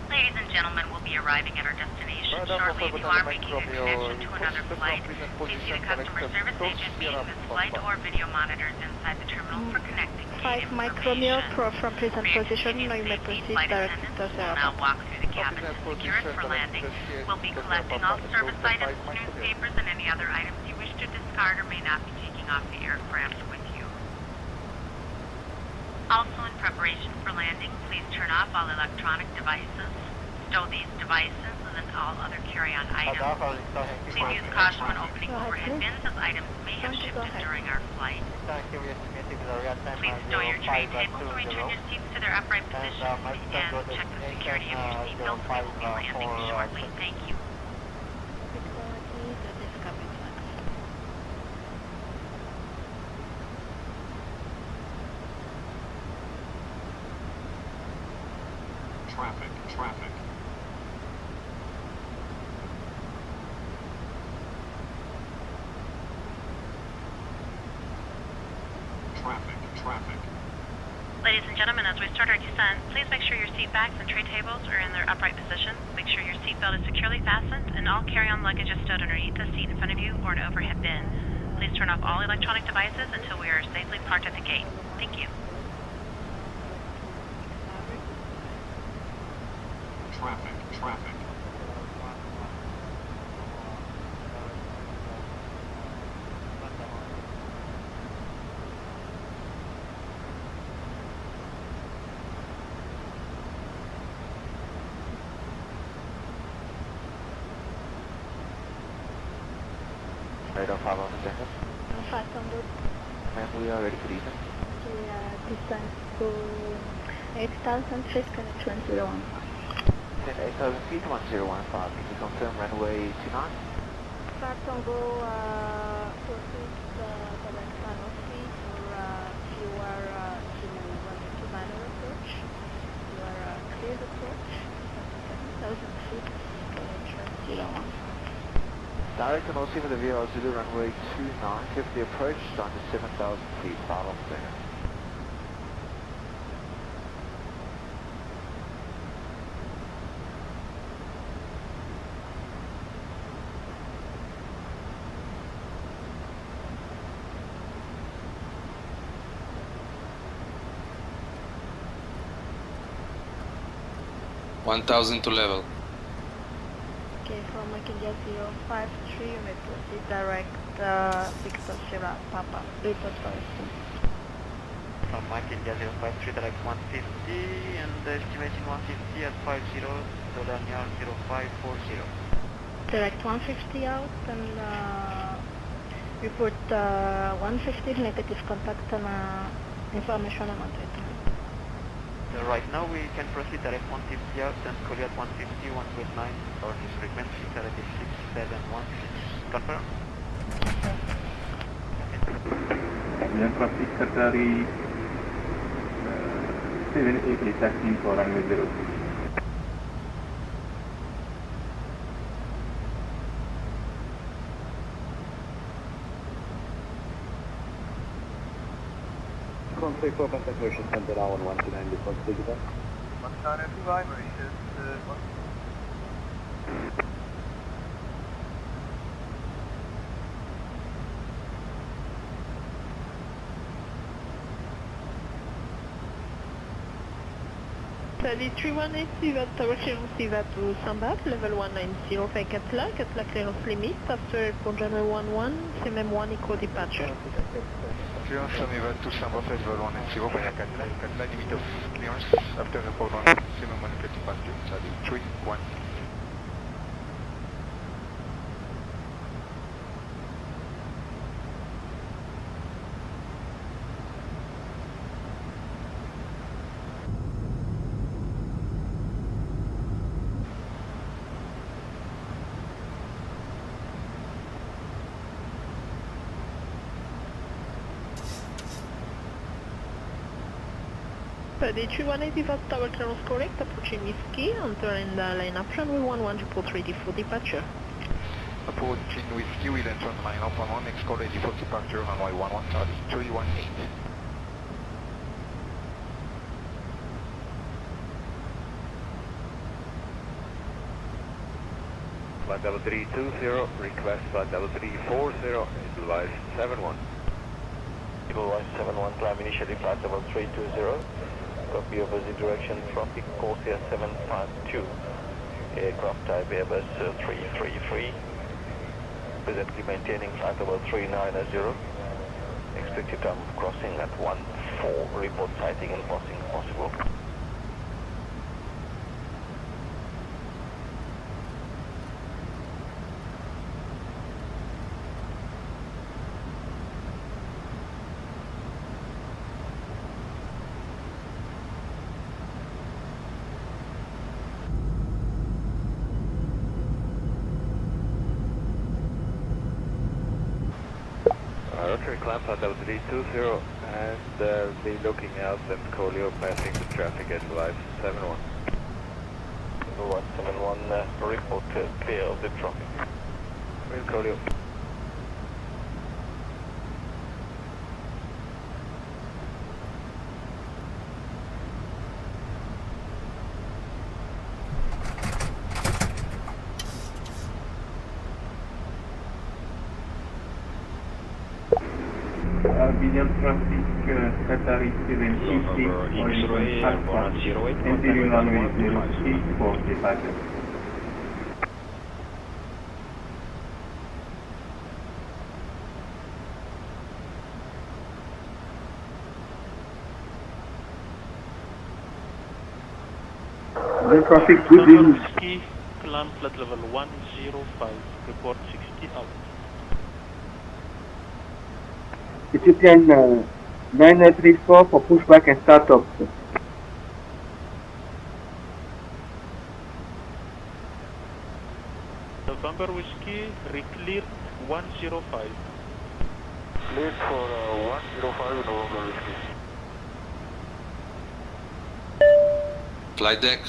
Ladies and gentlemen, we'll be arriving at our destination shortly. If you are making a connection to another flight, please see the customer service agent being this flight or video monitors inside the terminal for connecting. 5 Mike Romeo, from present position, now you may proceed direct to We'll now walk through the cabin to secure it for landing. We'll be collecting all service items, newspapers, and any other items you wish to discard or may not be taking off the aircraft with you. Also, in preparation for landing, please turn off all electronic devices, stow these devices, and then all other carry-on items. Please use caution when opening overhead bins, as items may have shifted during our flight. Please stow your tray tables and return your seats to their upright positions, and check the security of your seatbelts. We will be landing shortly. Thank you. Traffic. Ladies and gentlemen, as we start our descent, please make sure your seat backs and tray tables are in their upright positions. Make sure your seatbelt is securely fastened, and all carry-on luggage is stowed underneath the seat in front of you or an overhead bin. Please turn off all electronic devices until we are safely parked at the gate. Thank you. Traffic. Radar 5 on the second. 500. And we are ready for descent. Distance to 8,000 feet, connection 01. 8,000 feet, 1015. Can you confirm runway 29? Start Tango, proceed direct final feet, or if you are running to minor approach, you are cleared approach, 7,000 feet, connection 01. Direct and also for the VRL Zulu runway 29, give the approach down to 7,000 feet, 5 off there. $1,000 to level. Okay, from Mike India 053, you may proceed direct Victor Sierra Papa, report for estimate. From Mike India 053 direct 150 and estimating 150 at 50 near 0540. Direct 150 out and report 150 negative contact and information amount. Right now we can proceed direct 150 out and call you at 150, 129 or this frequency, direct 6716. Confirm? Abidjan traffic Qatari 78 taxi for runway 06. Contact for contact version center now on 129 before digital. 195 Mauritius. Salut 318, CVAT tower clearance CVAT to Sambat, level 190, fake Atla clearance limit, after for January 11, CMM1 eco departure. Clearance from EVAT to Sambat, level 190, via Catla limit of clearance, after report on CMM1 eco departure, Salut 318. The 318 CVAT tower clearance correct, approaching Whiskey, enter in the line up runway 11, report ready for departure. Approaching Whiskey, we'll enter on line up on 1, next call ready for departure, runway 11, Salut 318. Flight level 320, request flight level 340, Edelweiss 71. Edelweiss 71, climb initially flight level 320. Copy opposite direction, traffic Corsair 752. Aircraft type Airbus 333. Presently maintaining flight level 390. Expected time of crossing at 14. Report sighting and passing possible. Rotary climb flight level 320 and be looking out and call you passing the traffic at Edelweiss 71. Edelweiss 71, report clear of the traffic. We'll call you. Abidjan traffic Qatari 750 X-ray Alpha, entering runway 06 for departure. The traffic within Ski, climb flight level 105, report 60 out. Capitaine 934 for pushback and startup. November Whiskey, recleared 105. Cleared for 105 November Whiskey. Flight deck.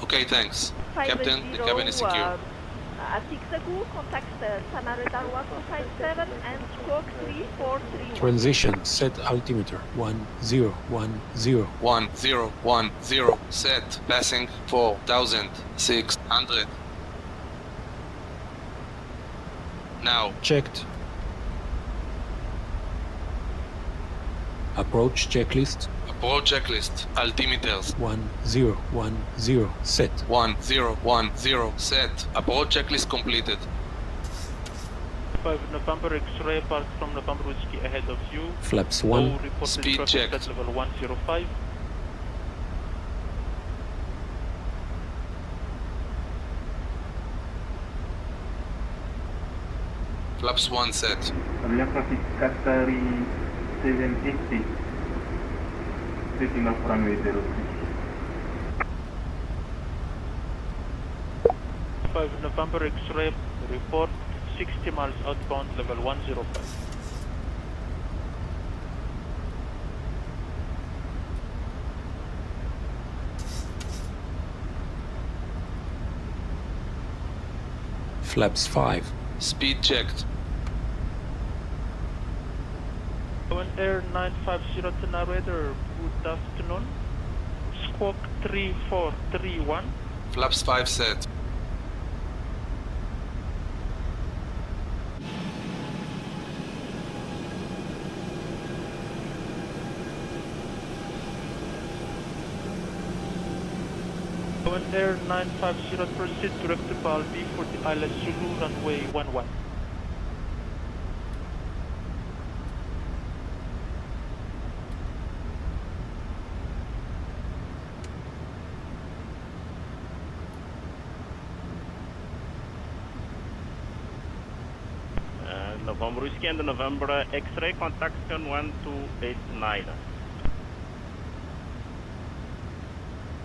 Okay, thanks. Captain, the cabin is secure. At Ixagu, contact Samaradar 157 and stroke 343. Transition, set altimeter 1010. 1010, set, passing 4,600. Now. Checked. Approach checklist. Approach checklist. Altimeters. 1010 set. 1010 set. Approach checklist completed. 5 November X-ray apart from November Whiskey ahead of you. Flaps 1. No reported Speed traffic checked. at level 105. Flaps 1 set. Abidjan traffic Qatari 750. Taking off runway 03. 5 November X-ray report 60 miles outbound level 105. Flaps 5. Speed checked. One Air 950 to narrator, good afternoon. Squawk 3431. Flaps 5 set. One Air 950 proceed direct to Balbi for the Isla Zulu runway 11. November Whiskey and November X-ray contaction 1289.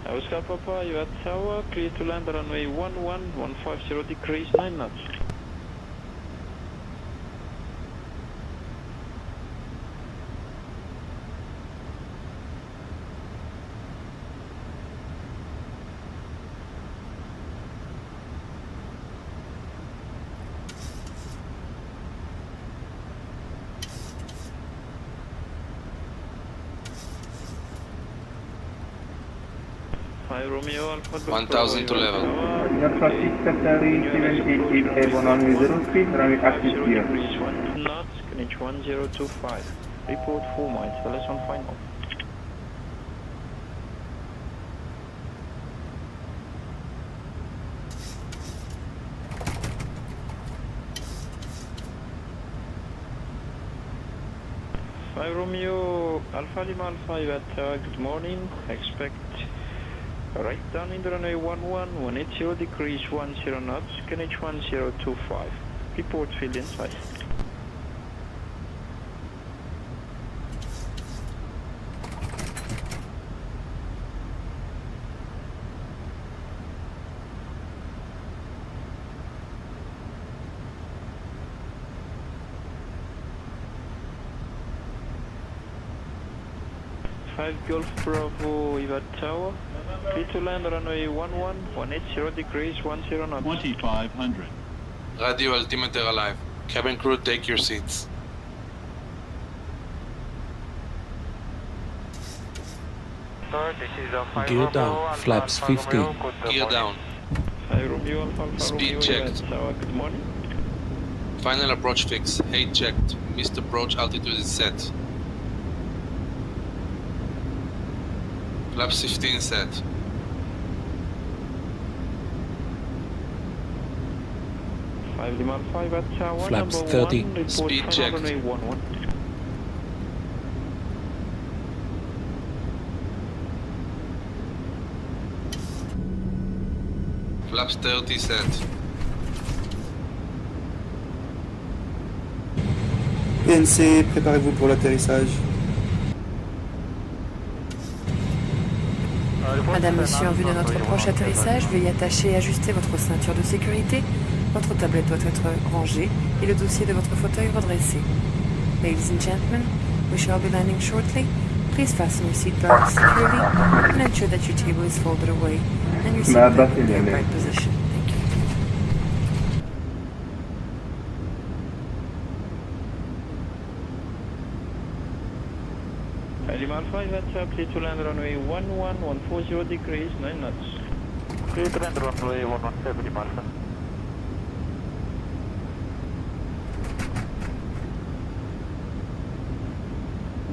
Oscar Papa, you at Tower, clear to land runway 11, 150 degrees, 9 knots. Romeo Alpha 1000 to level. Abidjan traffic Qatari 788 airborne runway 03. Runway active clear. 1 knots, Greenwich 1025. Report 4 miles, LS on final. Romeo Alpha Lima Alpha, you at good morning. Expect right down in the runway 11, 180 degrees, 10 knots, Greenwich 1025. Report field inside. Golf Bravo, Eva Tower. Clear to land runway 11, 180 degrees, 10 knots. 2500. Radio altimeter alive. Cabin crew, take your seats. Gear down, flaps 15. Gear down. Romeo Alpha Speed Romeo, checked. Tower, good morning. Final approach fix. Height checked. Missed approach altitude is set. Flaps 15 set. Lima 5 at Tower, Flaps number 30. 1, report Speed final checked. runway 11. Flaps 30 set. PNC, préparez-vous pour l'atterrissage. Madame, monsieur, en vue de notre proche atterrissage, veuillez attacher et ajuster votre ceinture de sécurité. Votre tablette doit être rangée et le dossier de votre fauteuil redressé. Ladies and gentlemen, we shall be landing shortly. Please fasten your seatbelt securely and ensure that your table is folded away and your seatbelt in the upright position. Thank you. Lima 5 at Tower, clear to land runway 11, 140 degrees, 9 knots. Clear to land runway 117 Lima Alpha.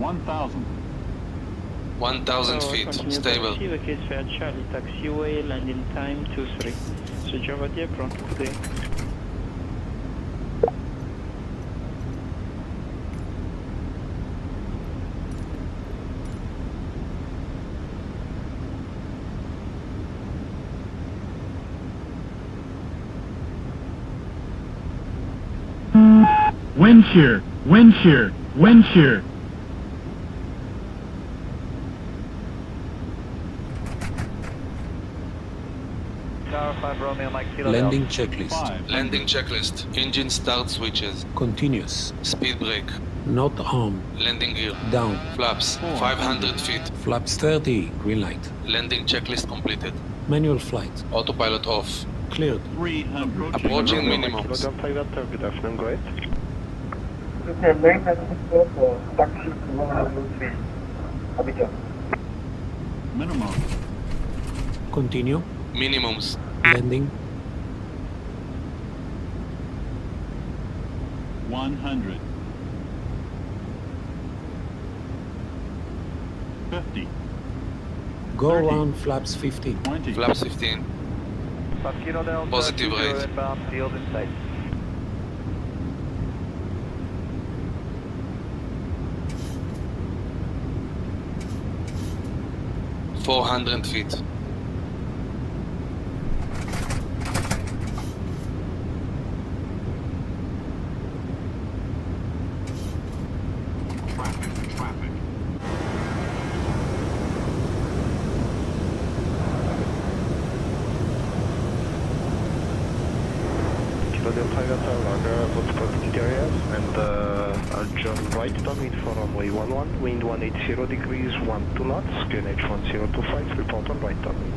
1,000. 1,000 feet, stable. Taxi, Charlie taxiway, landing time 23. So Java DIAP, pronto pour poder. Wind shear, wind shear, wind shear. Landing checklist. Landing checklist. Engine start switches. Continuous. Speed brake. Not armed. Landing gear. Down. Flaps. 500 feet. Flaps 30. Green light. Landing checklist completed. Manual flight. Autopilot off. Cleared. 300. Approaching minimums. Good afternoon, go ahead. Taxi to Abidjan. Minimum. Continue. Minimums. Landing. 100. 50. Go 30. around flaps 50. 20. Flaps 15. Positive rate. Field in sight. – 400 feet. Kilo Delta Delta, Lager, both protected areas, and I'll jump right downwind for runway 11, wind 180 degrees, 12 knots, QNH 1025, report on right downwind.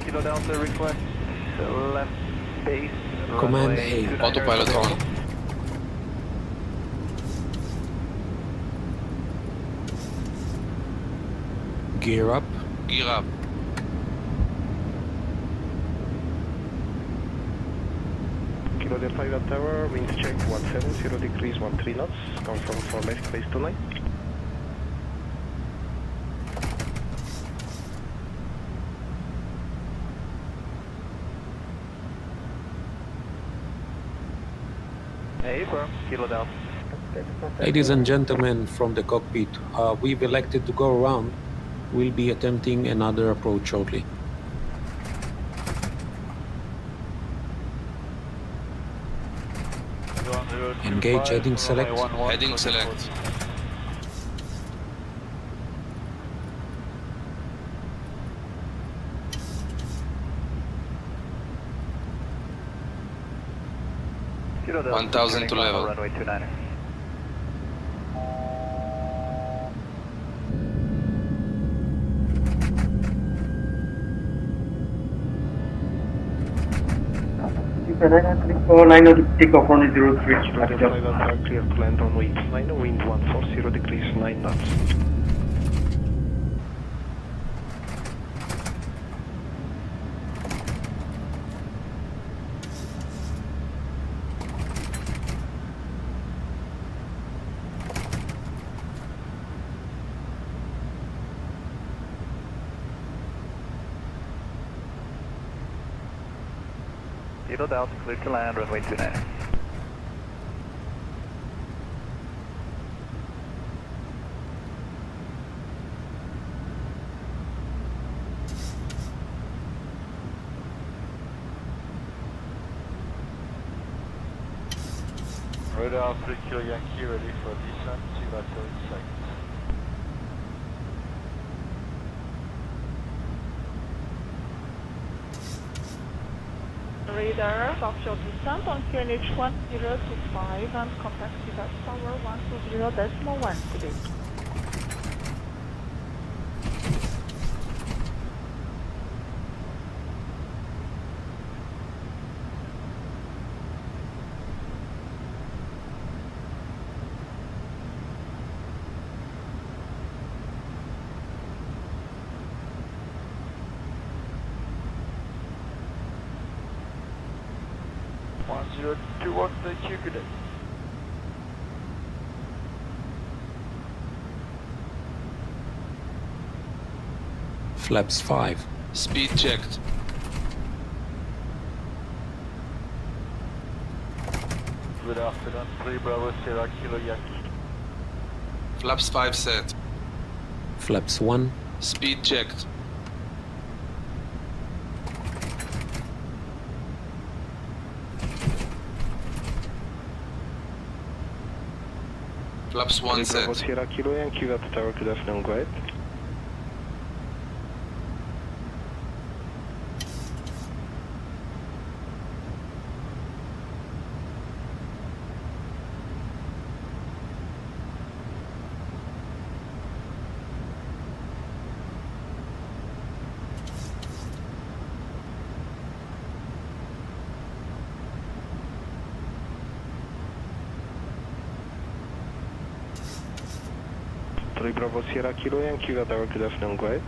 Kilo Delta request left base. Command A. Autopilot on. Gear up. Gear up. Kilo Delta Delta Tower, wind check 170 degrees, 13 knots, confirm for left base tonight. Ladies and gentlemen from the cockpit, we've elected to go around. We'll be attempting another approach shortly. Engage heading select. Heading select. Kilo Delta, 1000 to level. runway 29. Line of takeoff on 03. Kilo Delta clear to land on wind 9, wind 140 degrees, 9 knots. Kilo Delta, clear to land, runway 29. Radar Flicker Yankee ready for descent, Chivato in sight. Radar, start your descent on QNH 1025 and contact Civat Tower 120.1 today. 1021, thank you, good day. Flaps 5. Speed checked. Good afternoon, 3 Bravo Sierra Kilo Yankee. Flaps 5 set. Flaps 1. Speed checked. Flaps 1 set. Bravo Sierra Kilo Yankee at tower, good afternoon, go ahead. Bravo Sierra Kilo Yankee at tower, good afternoon, go ahead.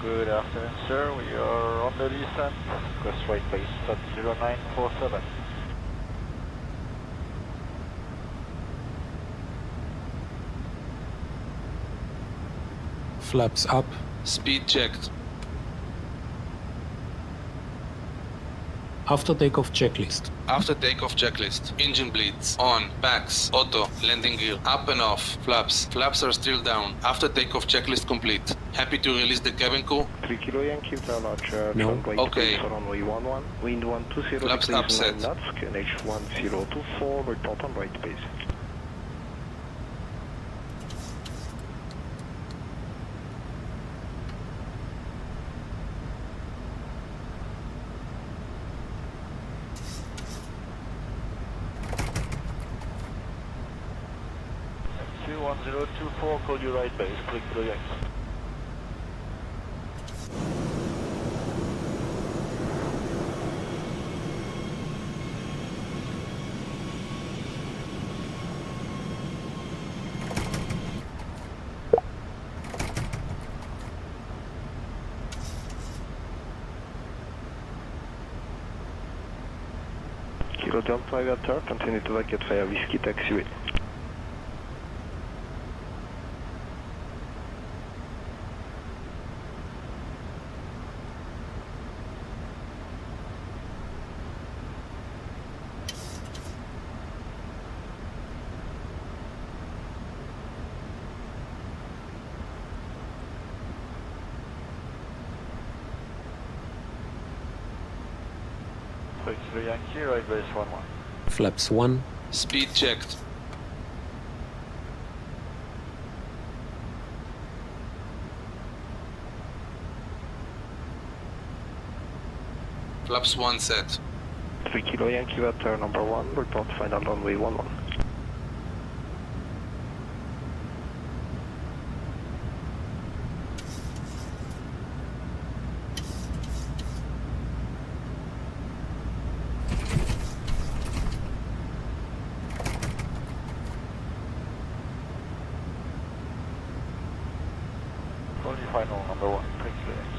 Good afternoon, sir. We are on the descent. Request right base at 0947. Flaps up. Speed checked. After takeoff checklist. After takeoff checklist. Engine bleeds. On. Packs. Auto. Landing gear. Up and off. Flaps. Flaps are still down. After takeoff checklist complete. Happy to release the cabin crew? 3 Kilo Yankee, Large, No. Okay. runway 11, wind 120, Flaps degrees upset. 9 knots, QNH 1024, report on right base. MC1024, call you right base, 3 Kilo Yankee. Kilo John Private Tower, continue to vacate via Whiskey Taxiway. Kilo Yankee, right base 11. Flaps 1. Speed checked. Flaps 1 set. 3 Kilo Yankee at tower number 1, report final runway 11. Final number 1, 3 Kilo Yankee.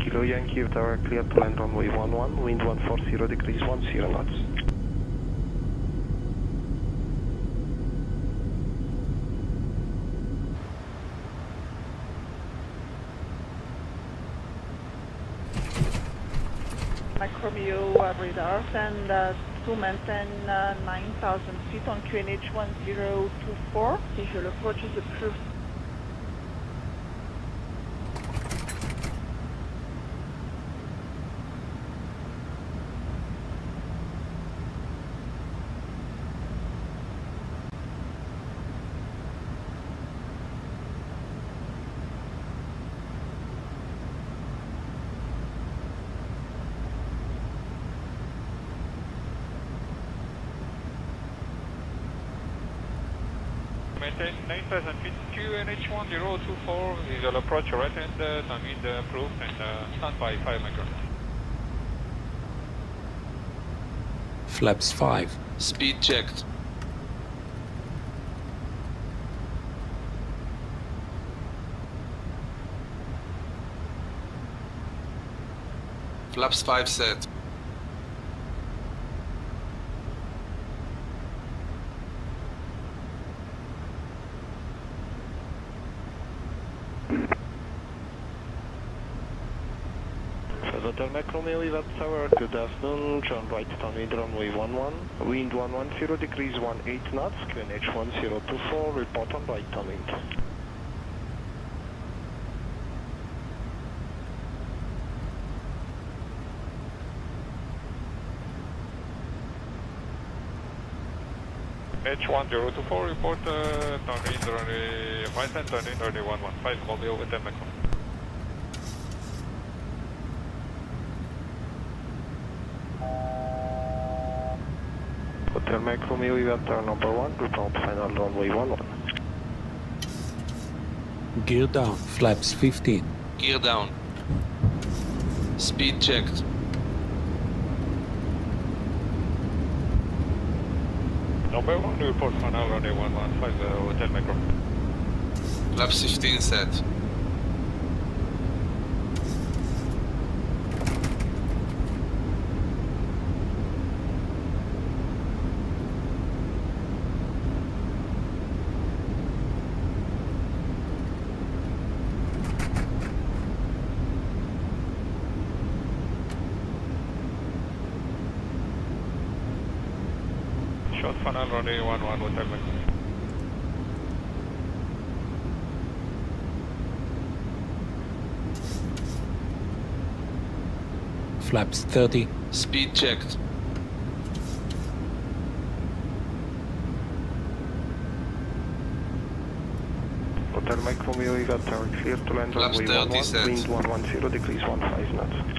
Kilo Yankee tower clear to land runway 11, wind 140 degrees 10 knots. Romeo radars and to maintain 9,000 feet on QNH 1024. Visual approach is approved. maintain 9,000 feet, QNH1024, visual approach right hand, downwind approved, and stand by 5 micron. Flaps 5. Speed checked. Flaps 5 set. Hotel Mac Romeo, Ivat Tower, good afternoon, turn right downwind runway 11, wind 110 degrees 18 knots, QNH 1024, report on right downwind. H1024, report downwind runway, right hand downwind runway 115, Romeo with Hotel Mac Romeo. Hotel Mac Romeo, Ivat Tower number 1, report final runway 11. Gear down. Flaps 15. Gear down. Speed checked. Number 1, report final runway 115, Hotel Mac Romeo. Flaps 15 set. Short final runway 11, Hotel Mac Romeo. Flaps 30. Speed checked. Hotel Mac Romeo, Ivat Tower, clear to land Flaps runway 30 11, set. wind 110 degrees 15 knots.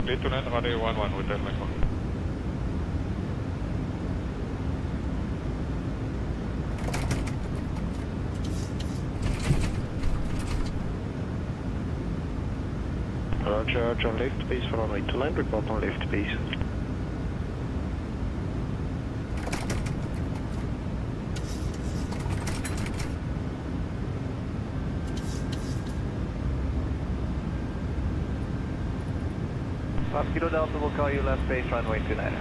Clear to land runway 11, Hotel Mac Romeo. Roger, left base for runway 29, report on left base. Kilo Delta will call you left base runway 29.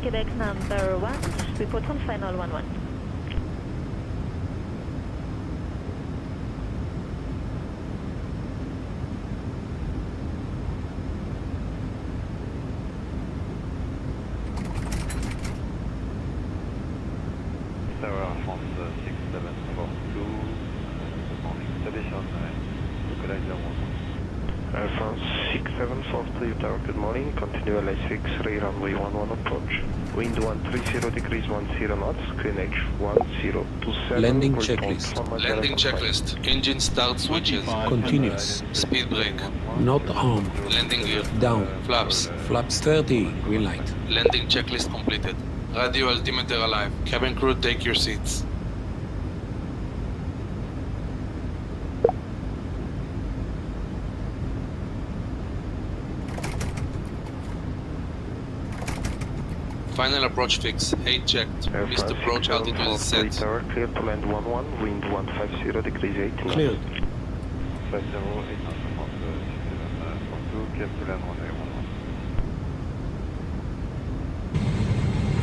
Quebec number 1, report on final 11. Tower France 6742, installation, localizer 1. France 6742, Tower, good morning, continue LS6, runway 11 approach. Wind 130 degrees 10 knots, QNH 1027. Landing checklist. Landing checklist. Engine start switches. Continuous. Speed brake. Not armed. Landing gear. Down. Flaps. Flaps 30. Green light. Landing checklist completed. Radio altimeter alive. Cabin crew, take your seats. Final approach fix. Height checked. Missed approach altitude is set. Tower, clear to land 11, wind 150 degrees 8 knots. Cleared. 50, 842, clear to land runway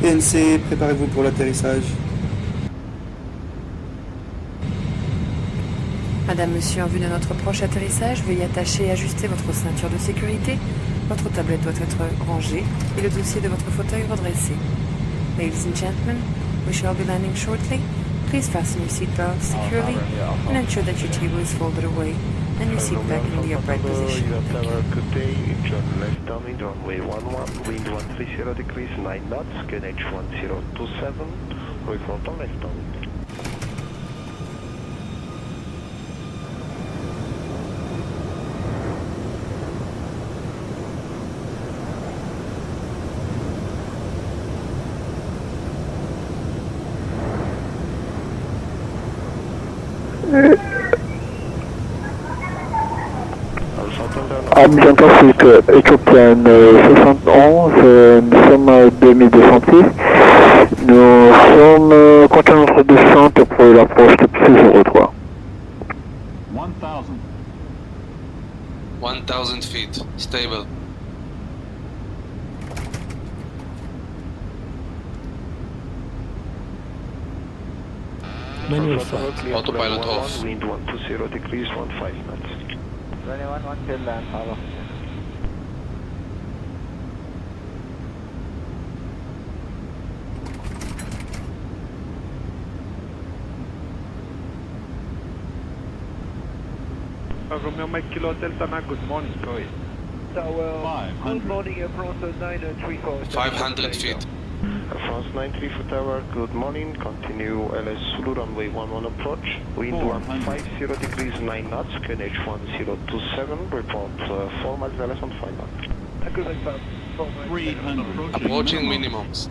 11. PNC, préparez-vous pour l'atterrissage. Madame, monsieur, en vue de notre proche atterrissage, veuillez attacher et ajuster votre ceinture de sécurité. Votre tablette doit être rangée et le dossier de votre fauteuil redressé. Ladies and gentlemen, we shall be landing shortly. Please fasten your seatbelt securely and ensure that your table is folded away and your seat back in the upright position. Good day, turn left downwind runway 11, wind 130 degrees, 9 knots, QNH 1027, report on left downwind. Abidjan Traffic, Capitaines 71, nous sommes à demi-descentis. Nous sommes continuons notre descente pour l'approche de P03. 1000 feet, stable. Manual flight. Autopilot off. Wind 120 degrees, 15 knots. 21 till land, power. Romeo Mike Kilo Delta Mac, good morning, go ahead. Tower, good morning, approach 934. 500 feet. France 934 Tower, good morning. Continue LS Zulu runway 11 approach. Wind 150 degrees, 9 knots. QNH 1027. Report 4 miles LS on 5 knots. 300. Approaching minimums.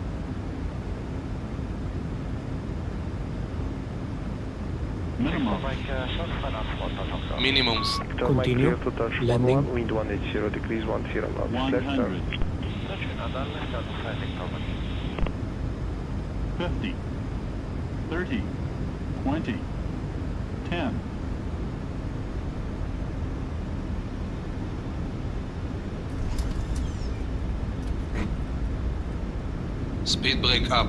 Minimums. Continue. Landing. Wind 180 degrees, 10 knots. 100. 50. 30. 20. 10. Speed brake up.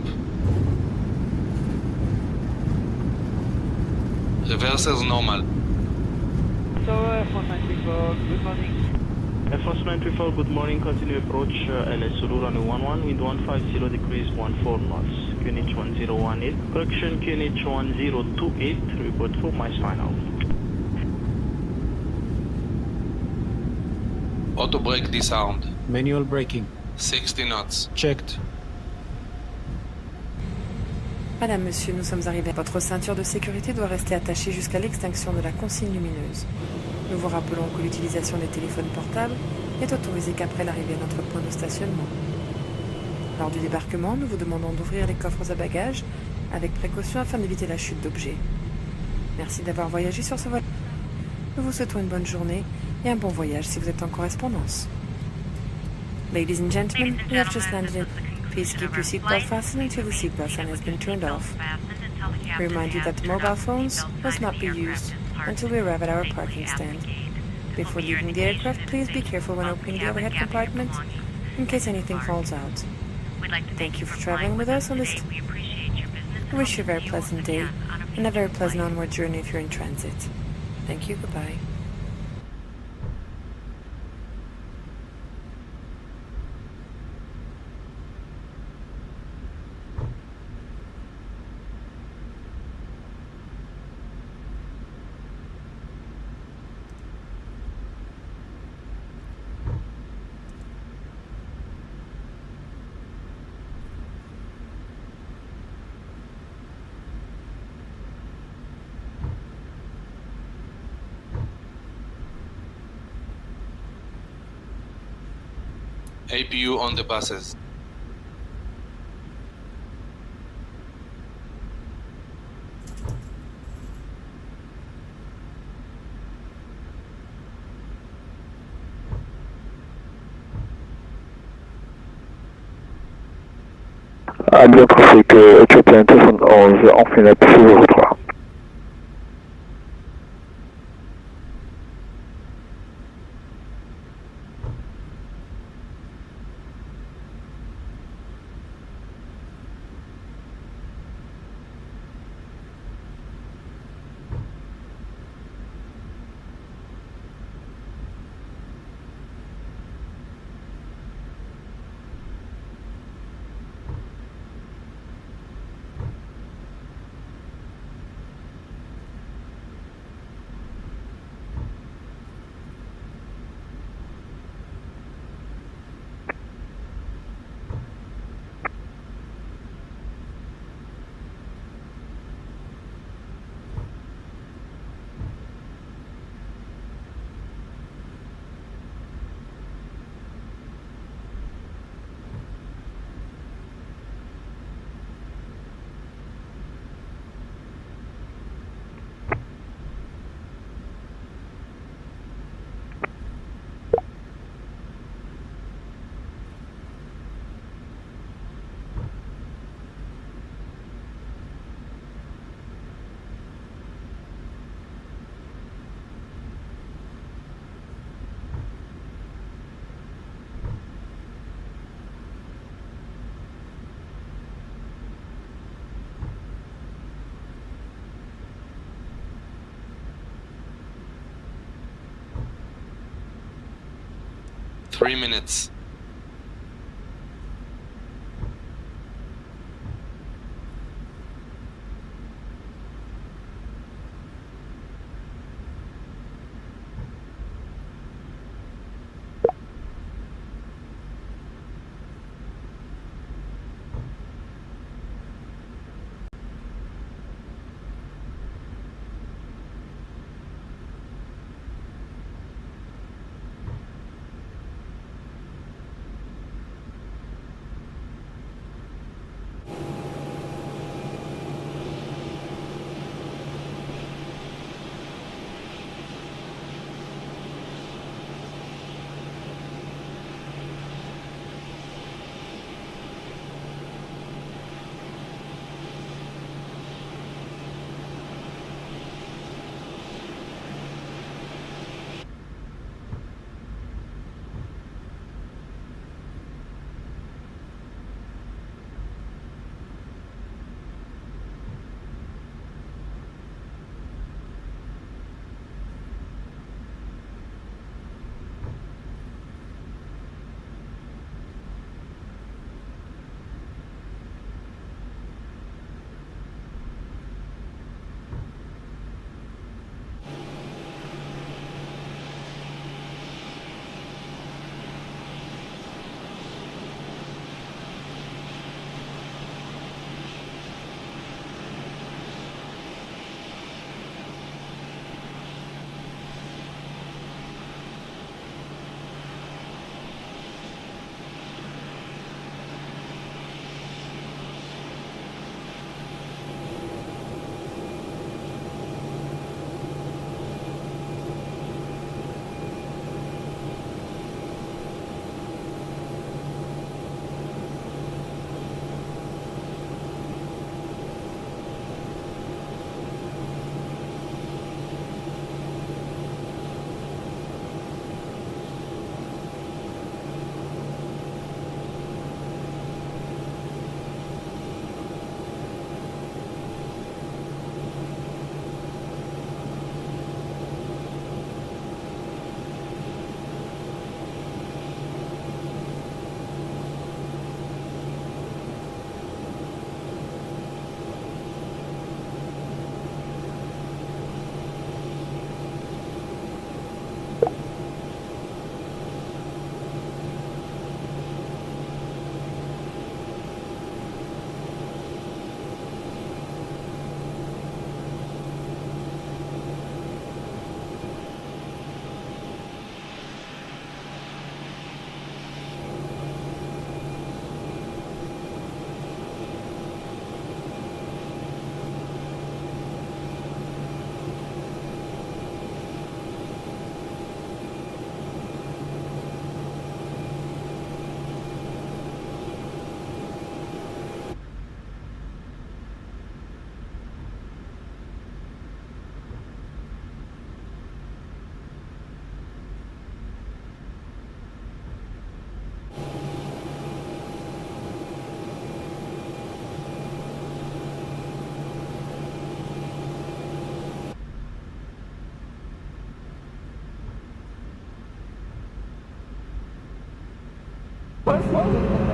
Reversers normal. So, F1934, good morning. FS-934, good morning. Continue approach LS Zulu runway 11, wind 150 degrees, 14 knots. QNH 1018. Correction QNH 1028. Report 4 miles final. Auto brake disarmed. Manual braking. 60 knots. Checked. Madame, monsieur, nous sommes arrivés. Votre ceinture de sécurité doit rester attachée jusqu'à l'extinction de la consigne lumineuse. Nous vous rappelons que l'utilisation des téléphones portables n'est autorisée qu'après l'arrivée à notre point de stationnement. Lors du débarquement, nous vous demandons d'ouvrir les coffres à bagages avec précaution afin d'éviter la chute d'objets. Merci d'avoir voyagé sur ce vol. Nous vous souhaitons une bonne journée et un bon voyage si vous êtes en correspondance. Ladies and gentlemen, we have just landed in. Please keep your seatbelt fastened until the seatbelt sign has been turned off. We remind you that mobile phones must not be used until we arrive at our parking stand. Before leaving the aircraft, please be careful when opening the overhead compartment in case anything falls out. Thank you for traveling with us on this. We wish you a very pleasant day and a very pleasant onward journey if you're in transit. Thank you, goodbye. APU on the buses. Abidjan Traffic, Capitaines 71, en finale P03. 3 minutes.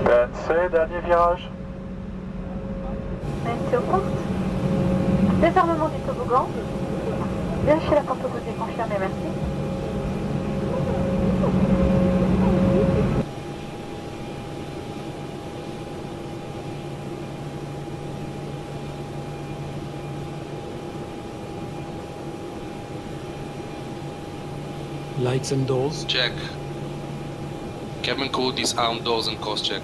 PNC, dernier virage. PNC aux portes. Désarmement du toboggan. Vérifiez la porte opposée confirmée, merci. Lights and doors. Check. Cabin crew disarm doors and course check.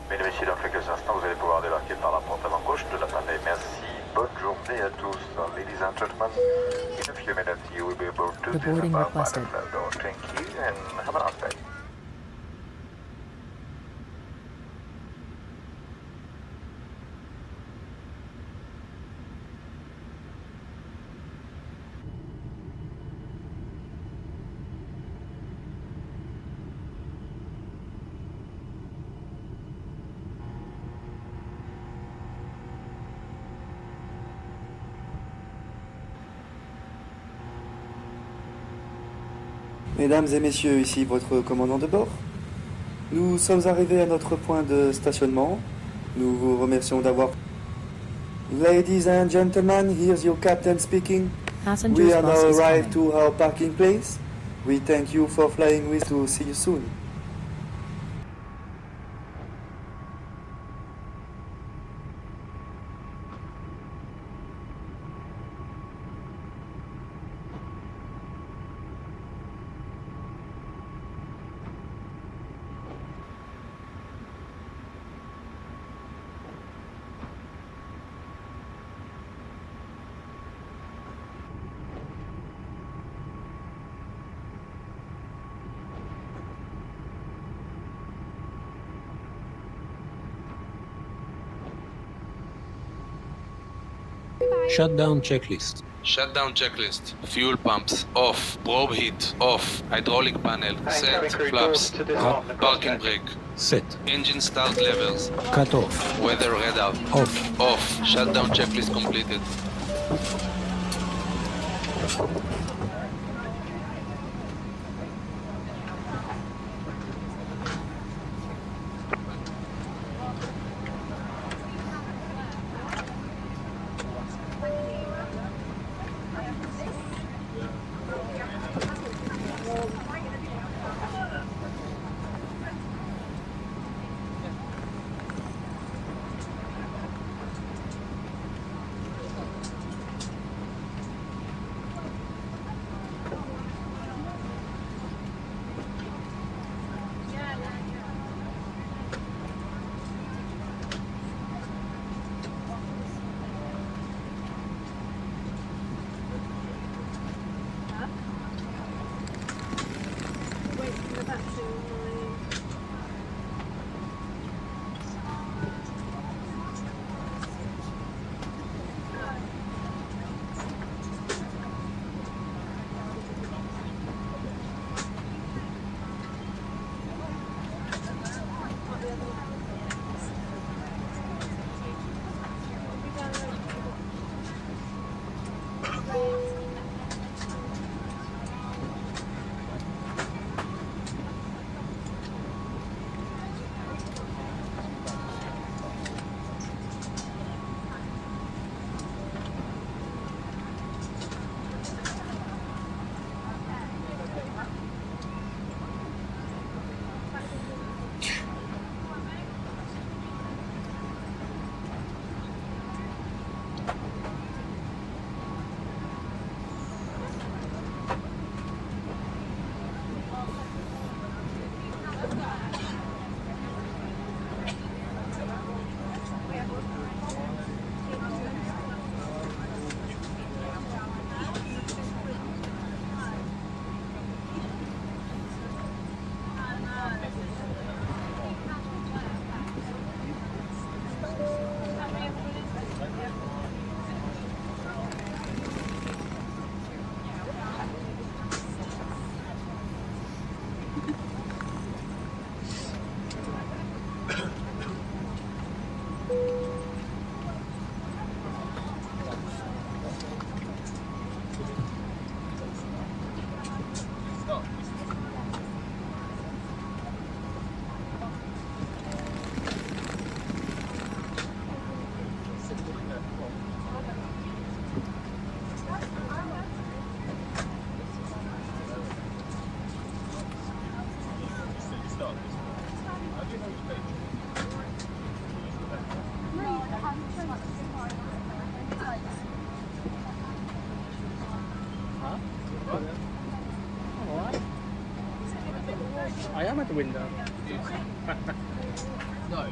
Mesdames et messieurs, dans quelques instants, vous allez pouvoir débarquer par la porte avant gauche de l'appareil. Merci. Bonne journée à tous. Ladies and gentlemen, in a few minutes you will be able to The boarding disembark by requested. the flat door. Thank you and have a nice day. Mesdames et messieurs, ici votre commandant de bord. Nous sommes arrivés à notre point de stationnement. Nous vous remercions d'avoir... Ladies and gentlemen, here's your captain speaking. Passengers We are bus now is arrived coming. to our parking place. We thank you for flying with us to see you soon. Shutdown checklist. Shutdown checklist. Fuel pumps off. Probe heat off. Hydraulic panel set. Flaps up. Parking brake Set. engine start levels. Cut off. Weather radar Off. off. Shutdown checklist completed. I am at the window. No.